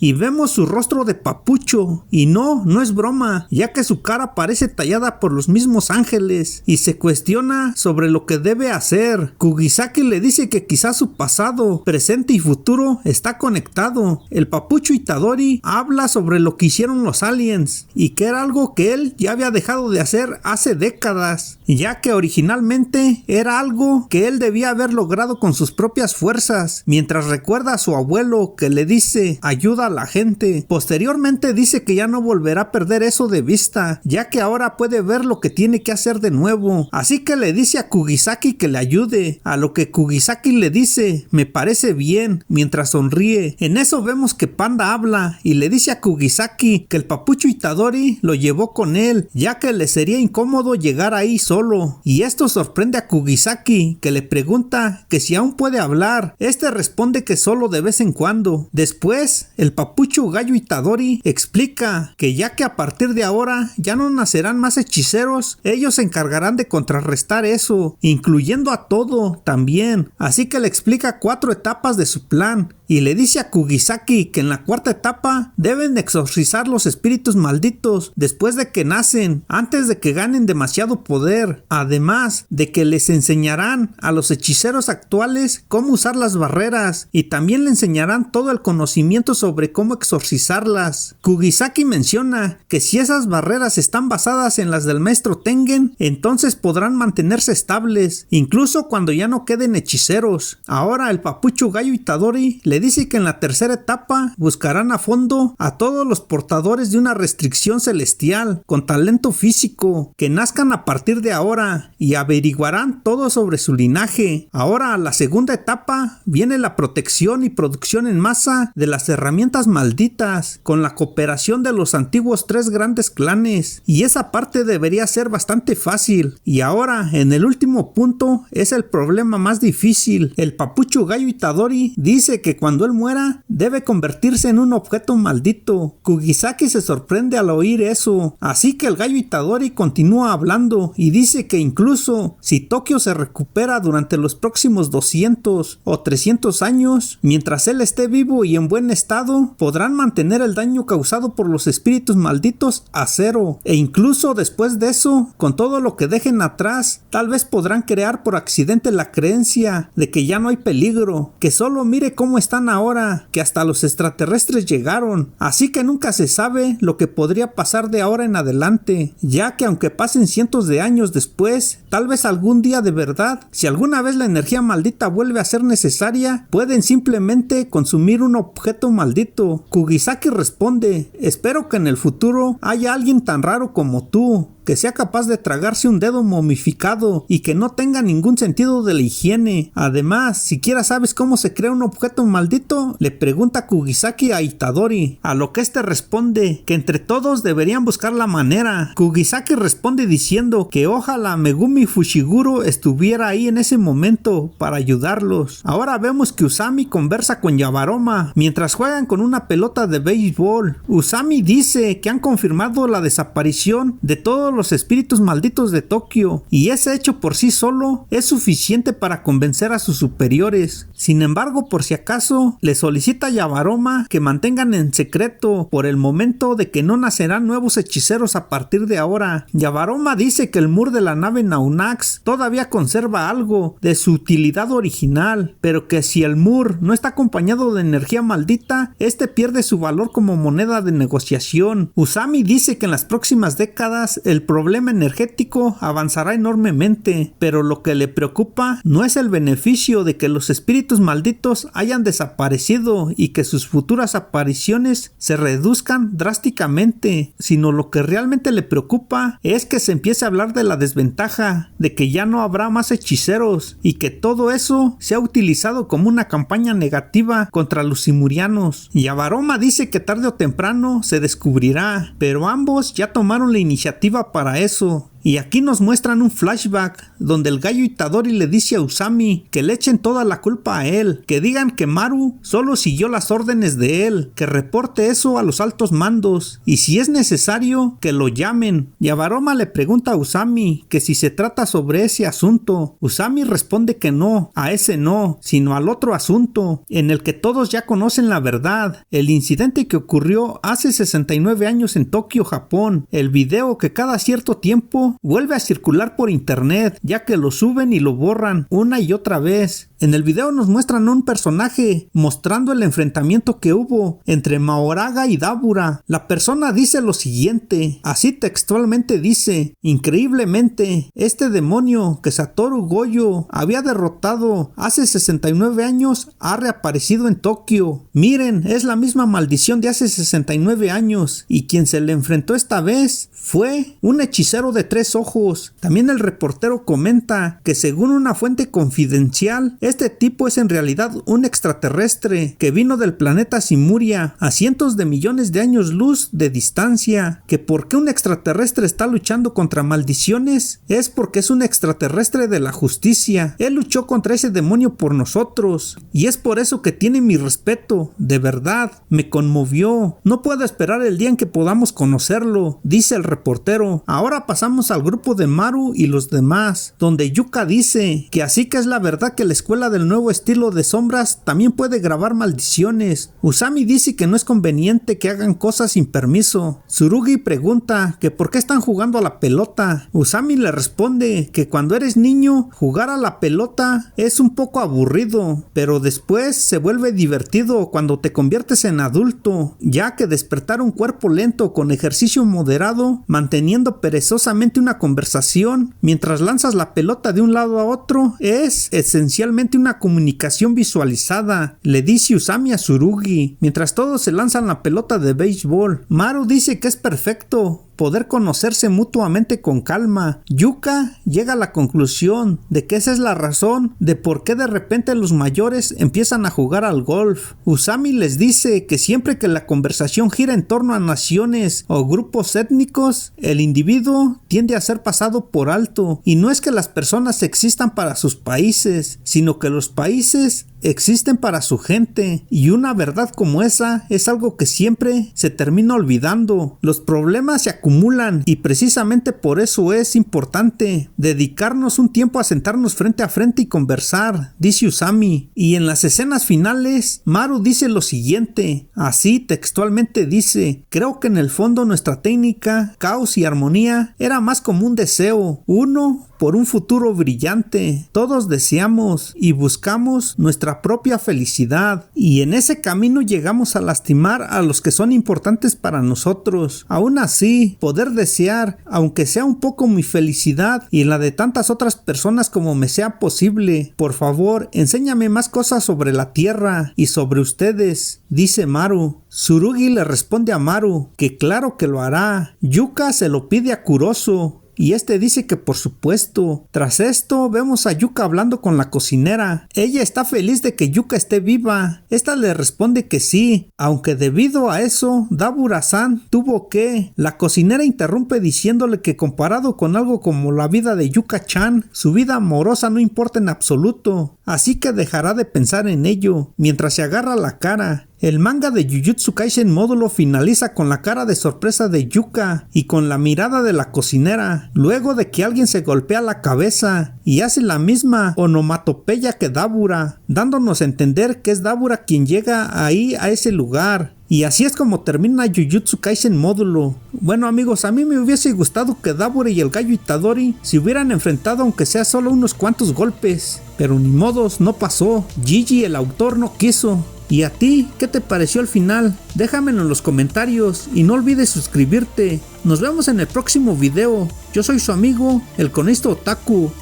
y vemos su rostro de papucho. Y no es broma, ya que su cara parece tallada por los mismos ángeles y se cuestiona sobre lo que debe hacer. Kugisaki le dice que quizás su pasado, presente y futuro está conectado. El papucho Itadori habla sobre lo que hicieron los aliens y que era algo que él ya había dejado de hacer hace décadas, ya que originalmente era algo que él debía haber logrado con sus propias fuerzas, mientras recuerda a su abuelo que le dice ayuda a la gente. Posteriormente dice que ya no volverá a perder eso de vista, ya que ahora puede ver lo que tiene que hacer de nuevo, así que le dice a Kugisaki que le ayude, a lo que Kugisaki le dice me parece bien, mientras sonríe. En eso vemos que Panda habla y le dice a Kugisaki que el papucho Itadori lo llevó con él, ya que le sería incómodo llegar ahí solo, y esto sorprende a Kugisaki, que le pregunta pregunta que si aún puede hablar. Este responde que solo de vez en cuando. Después, el papucho Gallo Itadori explica que ya que a partir de ahora ya no nacerán más hechiceros, ellos se encargarán de contrarrestar eso, incluyendo a todo también. Así que le explica 4 etapas de su plan. Y le dice a Kugisaki que en la 4ª etapa deben exorcizar los espíritus malditos después de que nacen, antes de que ganen demasiado poder. Además de que les enseñarán a los hechiceros actuales cómo usar las barreras y también le enseñarán todo el conocimiento sobre cómo exorcizarlas. Kugisaki menciona que si esas barreras están basadas en las del maestro Tengen, entonces podrán mantenerse estables, incluso cuando ya no queden hechiceros. Ahora el papucho Gallo Itadori le dice que en la 3ª etapa buscarán a fondo a todos los portadores de una restricción celestial con talento físico que nazcan a partir de ahora y averiguarán todo sobre su linaje. Ahora a la 2ª etapa viene la protección y producción en masa de las herramientas malditas con la cooperación de los antiguos 3 grandes clanes, y esa parte debería ser bastante fácil. Y ahora en el último punto es el problema más difícil. El papucho Gallo Itadori dice que cuando él muera debe convertirse en un objeto maldito. Kugisaki se sorprende al oír eso, así que el Gallo Itadori continúa hablando y dice que incluso si Tokio se recupera durante los próximos 200 o 300 años, mientras él esté vivo y en buen estado, podrán mantener el daño causado por los espíritus malditos a 0, e incluso después de eso, con todo lo que dejen atrás, tal vez podrán crear por accidente la creencia de que ya no hay peligro, que solo mire cómo están ahora, que hasta los extraterrestres llegaron, así que nunca se sabe lo que podría pasar de ahora en adelante, ya que aunque pasen cientos de años después, tal vez algún día de verdad, si alguna vez la energía maldita vuelve a ser necesaria, pueden simplemente consumir un objeto maldito. Kugisaki responde: espero que en el futuro haya alguien tan raro como tú, que sea capaz de tragarse un dedo momificado y que no tenga ningún sentido de la higiene. Además, siquiera sabes cómo se crea un objeto maldito, le pregunta Kugisaki a Itadori, a lo que este responde que entre todos deberían buscar la manera. Kugisaki responde diciendo que ojalá Megumi Fushiguro estuviera ahí en ese momento para ayudarlos. Ahora vemos que Usami conversa con Yabaroma mientras juegan con una pelota de béisbol. Usami dice que han confirmado la desaparición de todos los espíritus malditos de Tokio, y ese hecho por sí solo es suficiente para convencer a sus superiores. Sin embargo, por si acaso, le solicita a Yabaroma que mantengan en secreto por el momento de que no nacerán nuevos hechiceros a partir de ahora. Yabaroma dice que el Mur de la nave Naunax todavía conserva algo de su utilidad original, pero que si el Mur no está acompañado de energía maldita, este pierde su valor como moneda de negociación. Usami dice que en las próximas décadas el problema energético avanzará enormemente, pero lo que le preocupa no es el beneficio de que los espíritus malditos hayan desaparecido y que sus futuras apariciones se reduzcan drásticamente, sino lo que realmente le preocupa es que se empiece a hablar de la desventaja de que ya no habrá más hechiceros y que todo eso se ha utilizado como una campaña negativa contra los simurianos. Yabaroma dice que tarde o temprano se descubrirá, pero ambos ya tomaron la iniciativa para eso. Y aquí nos muestran un flashback donde el Gallo Itadori le dice a Usami que le echen toda la culpa a él, que digan que Maru solo siguió las órdenes de él, que reporte eso a los altos mandos y si es necesario que lo llamen. Yabaroma le pregunta a Usami que si se trata sobre ese asunto. Usami responde que no, a ese no, sino al otro asunto, en el que todos ya conocen la verdad, el incidente que ocurrió hace 69 años en Tokio, Japón, el video que cada cierto tiempo vuelve a circular por internet, ya que lo suben y lo borran una y otra vez. En el video nos muestran un personaje mostrando el enfrentamiento que hubo entre Mahoraga y Dabura. La persona dice lo siguiente, así textualmente dice: increíblemente, este demonio que Satoru Gojo había derrotado hace 69 años ha reaparecido en Tokio. Miren, es la misma maldición de hace 69 años y quien se le enfrentó esta vez fue un hechicero de 3 ojos. También el reportero comenta que según una fuente confidencial, Este tipo es en realidad un extraterrestre que vino del planeta Simuria a cientos de millones de años luz de distancia. Que por qué un extraterrestre está luchando contra maldiciones es porque es un extraterrestre de la justicia. Él luchó contra ese demonio por nosotros y es por eso que tiene mi respeto. De verdad, me conmovió. No puedo esperar el día en que podamos conocerlo, dice el reportero. Ahora pasamos al grupo de Maru y los demás, donde Yuka dice que así que es la verdad que la escuela del nuevo estilo de sombras también puede grabar maldiciones. Usami dice que no es conveniente que hagan cosas sin permiso. Tsurugi pregunta que por qué están jugando a la pelota. Usami le responde que cuando eres niño, jugar a la pelota es un poco aburrido, pero después se vuelve divertido cuando te conviertes en adulto, ya que despertar un cuerpo lento con ejercicio moderado, manteniendo perezosamente una conversación mientras lanzas la pelota de un lado a otro, es esencialmente una comunicación visualizada, le dice Usami a Tsurugi, mientras todos se lanzan la pelota de béisbol. Maru dice que es perfecto poder conocerse mutuamente con calma. Yuka llega a la conclusión de que esa es la razón de por qué de repente los mayores empiezan a jugar al golf. Usami les dice que siempre que la conversación gira en torno a naciones o grupos étnicos, el individuo tiende a ser pasado por alto, y no es que las personas existan para sus países, sino que los países existen para su gente, y una verdad como esa es algo que siempre se termina olvidando. Los problemas se acumulan y precisamente por eso es importante dedicarnos un tiempo a sentarnos frente a frente y conversar, dice Usami. Y en las escenas finales, Maru dice lo siguiente, así textualmente dice: creo que en el fondo nuestra técnica, caos y armonía era más como un deseo, uno por un futuro brillante. Todos deseamos y buscamos nuestra propia felicidad, y en ese camino llegamos a lastimar a los que son importantes para nosotros. Aún así, poder desear, aunque sea un poco, mi felicidad y la de tantas otras personas como me sea posible. Por favor, enséñame más cosas sobre la tierra y sobre ustedes, dice Maru. Tsurugi le responde a Maru que claro que lo hará. Yuka se lo pide a Kuroso y este dice que por supuesto. Tras esto vemos a Yuka hablando con la cocinera. Ella está feliz de que Yuka esté viva. Esta le responde que sí, aunque debido a eso Dabura-san tuvo que... La cocinera interrumpe diciéndole que comparado con algo como la vida de Yuka-chan, su vida amorosa no importa en absoluto, así que dejará de pensar en ello, mientras se agarra la cara. El manga de Jujutsu Kaisen módulo finaliza con la cara de sorpresa de Yuka y con la mirada de la cocinera, luego de que alguien se golpea la cabeza y hace la misma onomatopeya que Dabura, dándonos a entender que es Dabura quien llega ahí a ese lugar. Y así es como termina Jujutsu Kaisen módulo. Bueno amigos, a mí me hubiese gustado que Dabura y el gallo Itadori se hubieran enfrentado aunque sea solo unos cuantos golpes, pero ni modos, no pasó. Gigi, el autor, no quiso. ¿Y a ti? ¿Qué te pareció el final? Déjamelo en los comentarios y no olvides suscribirte. Nos vemos en el próximo video. Yo soy su amigo, el Conisto Otaku.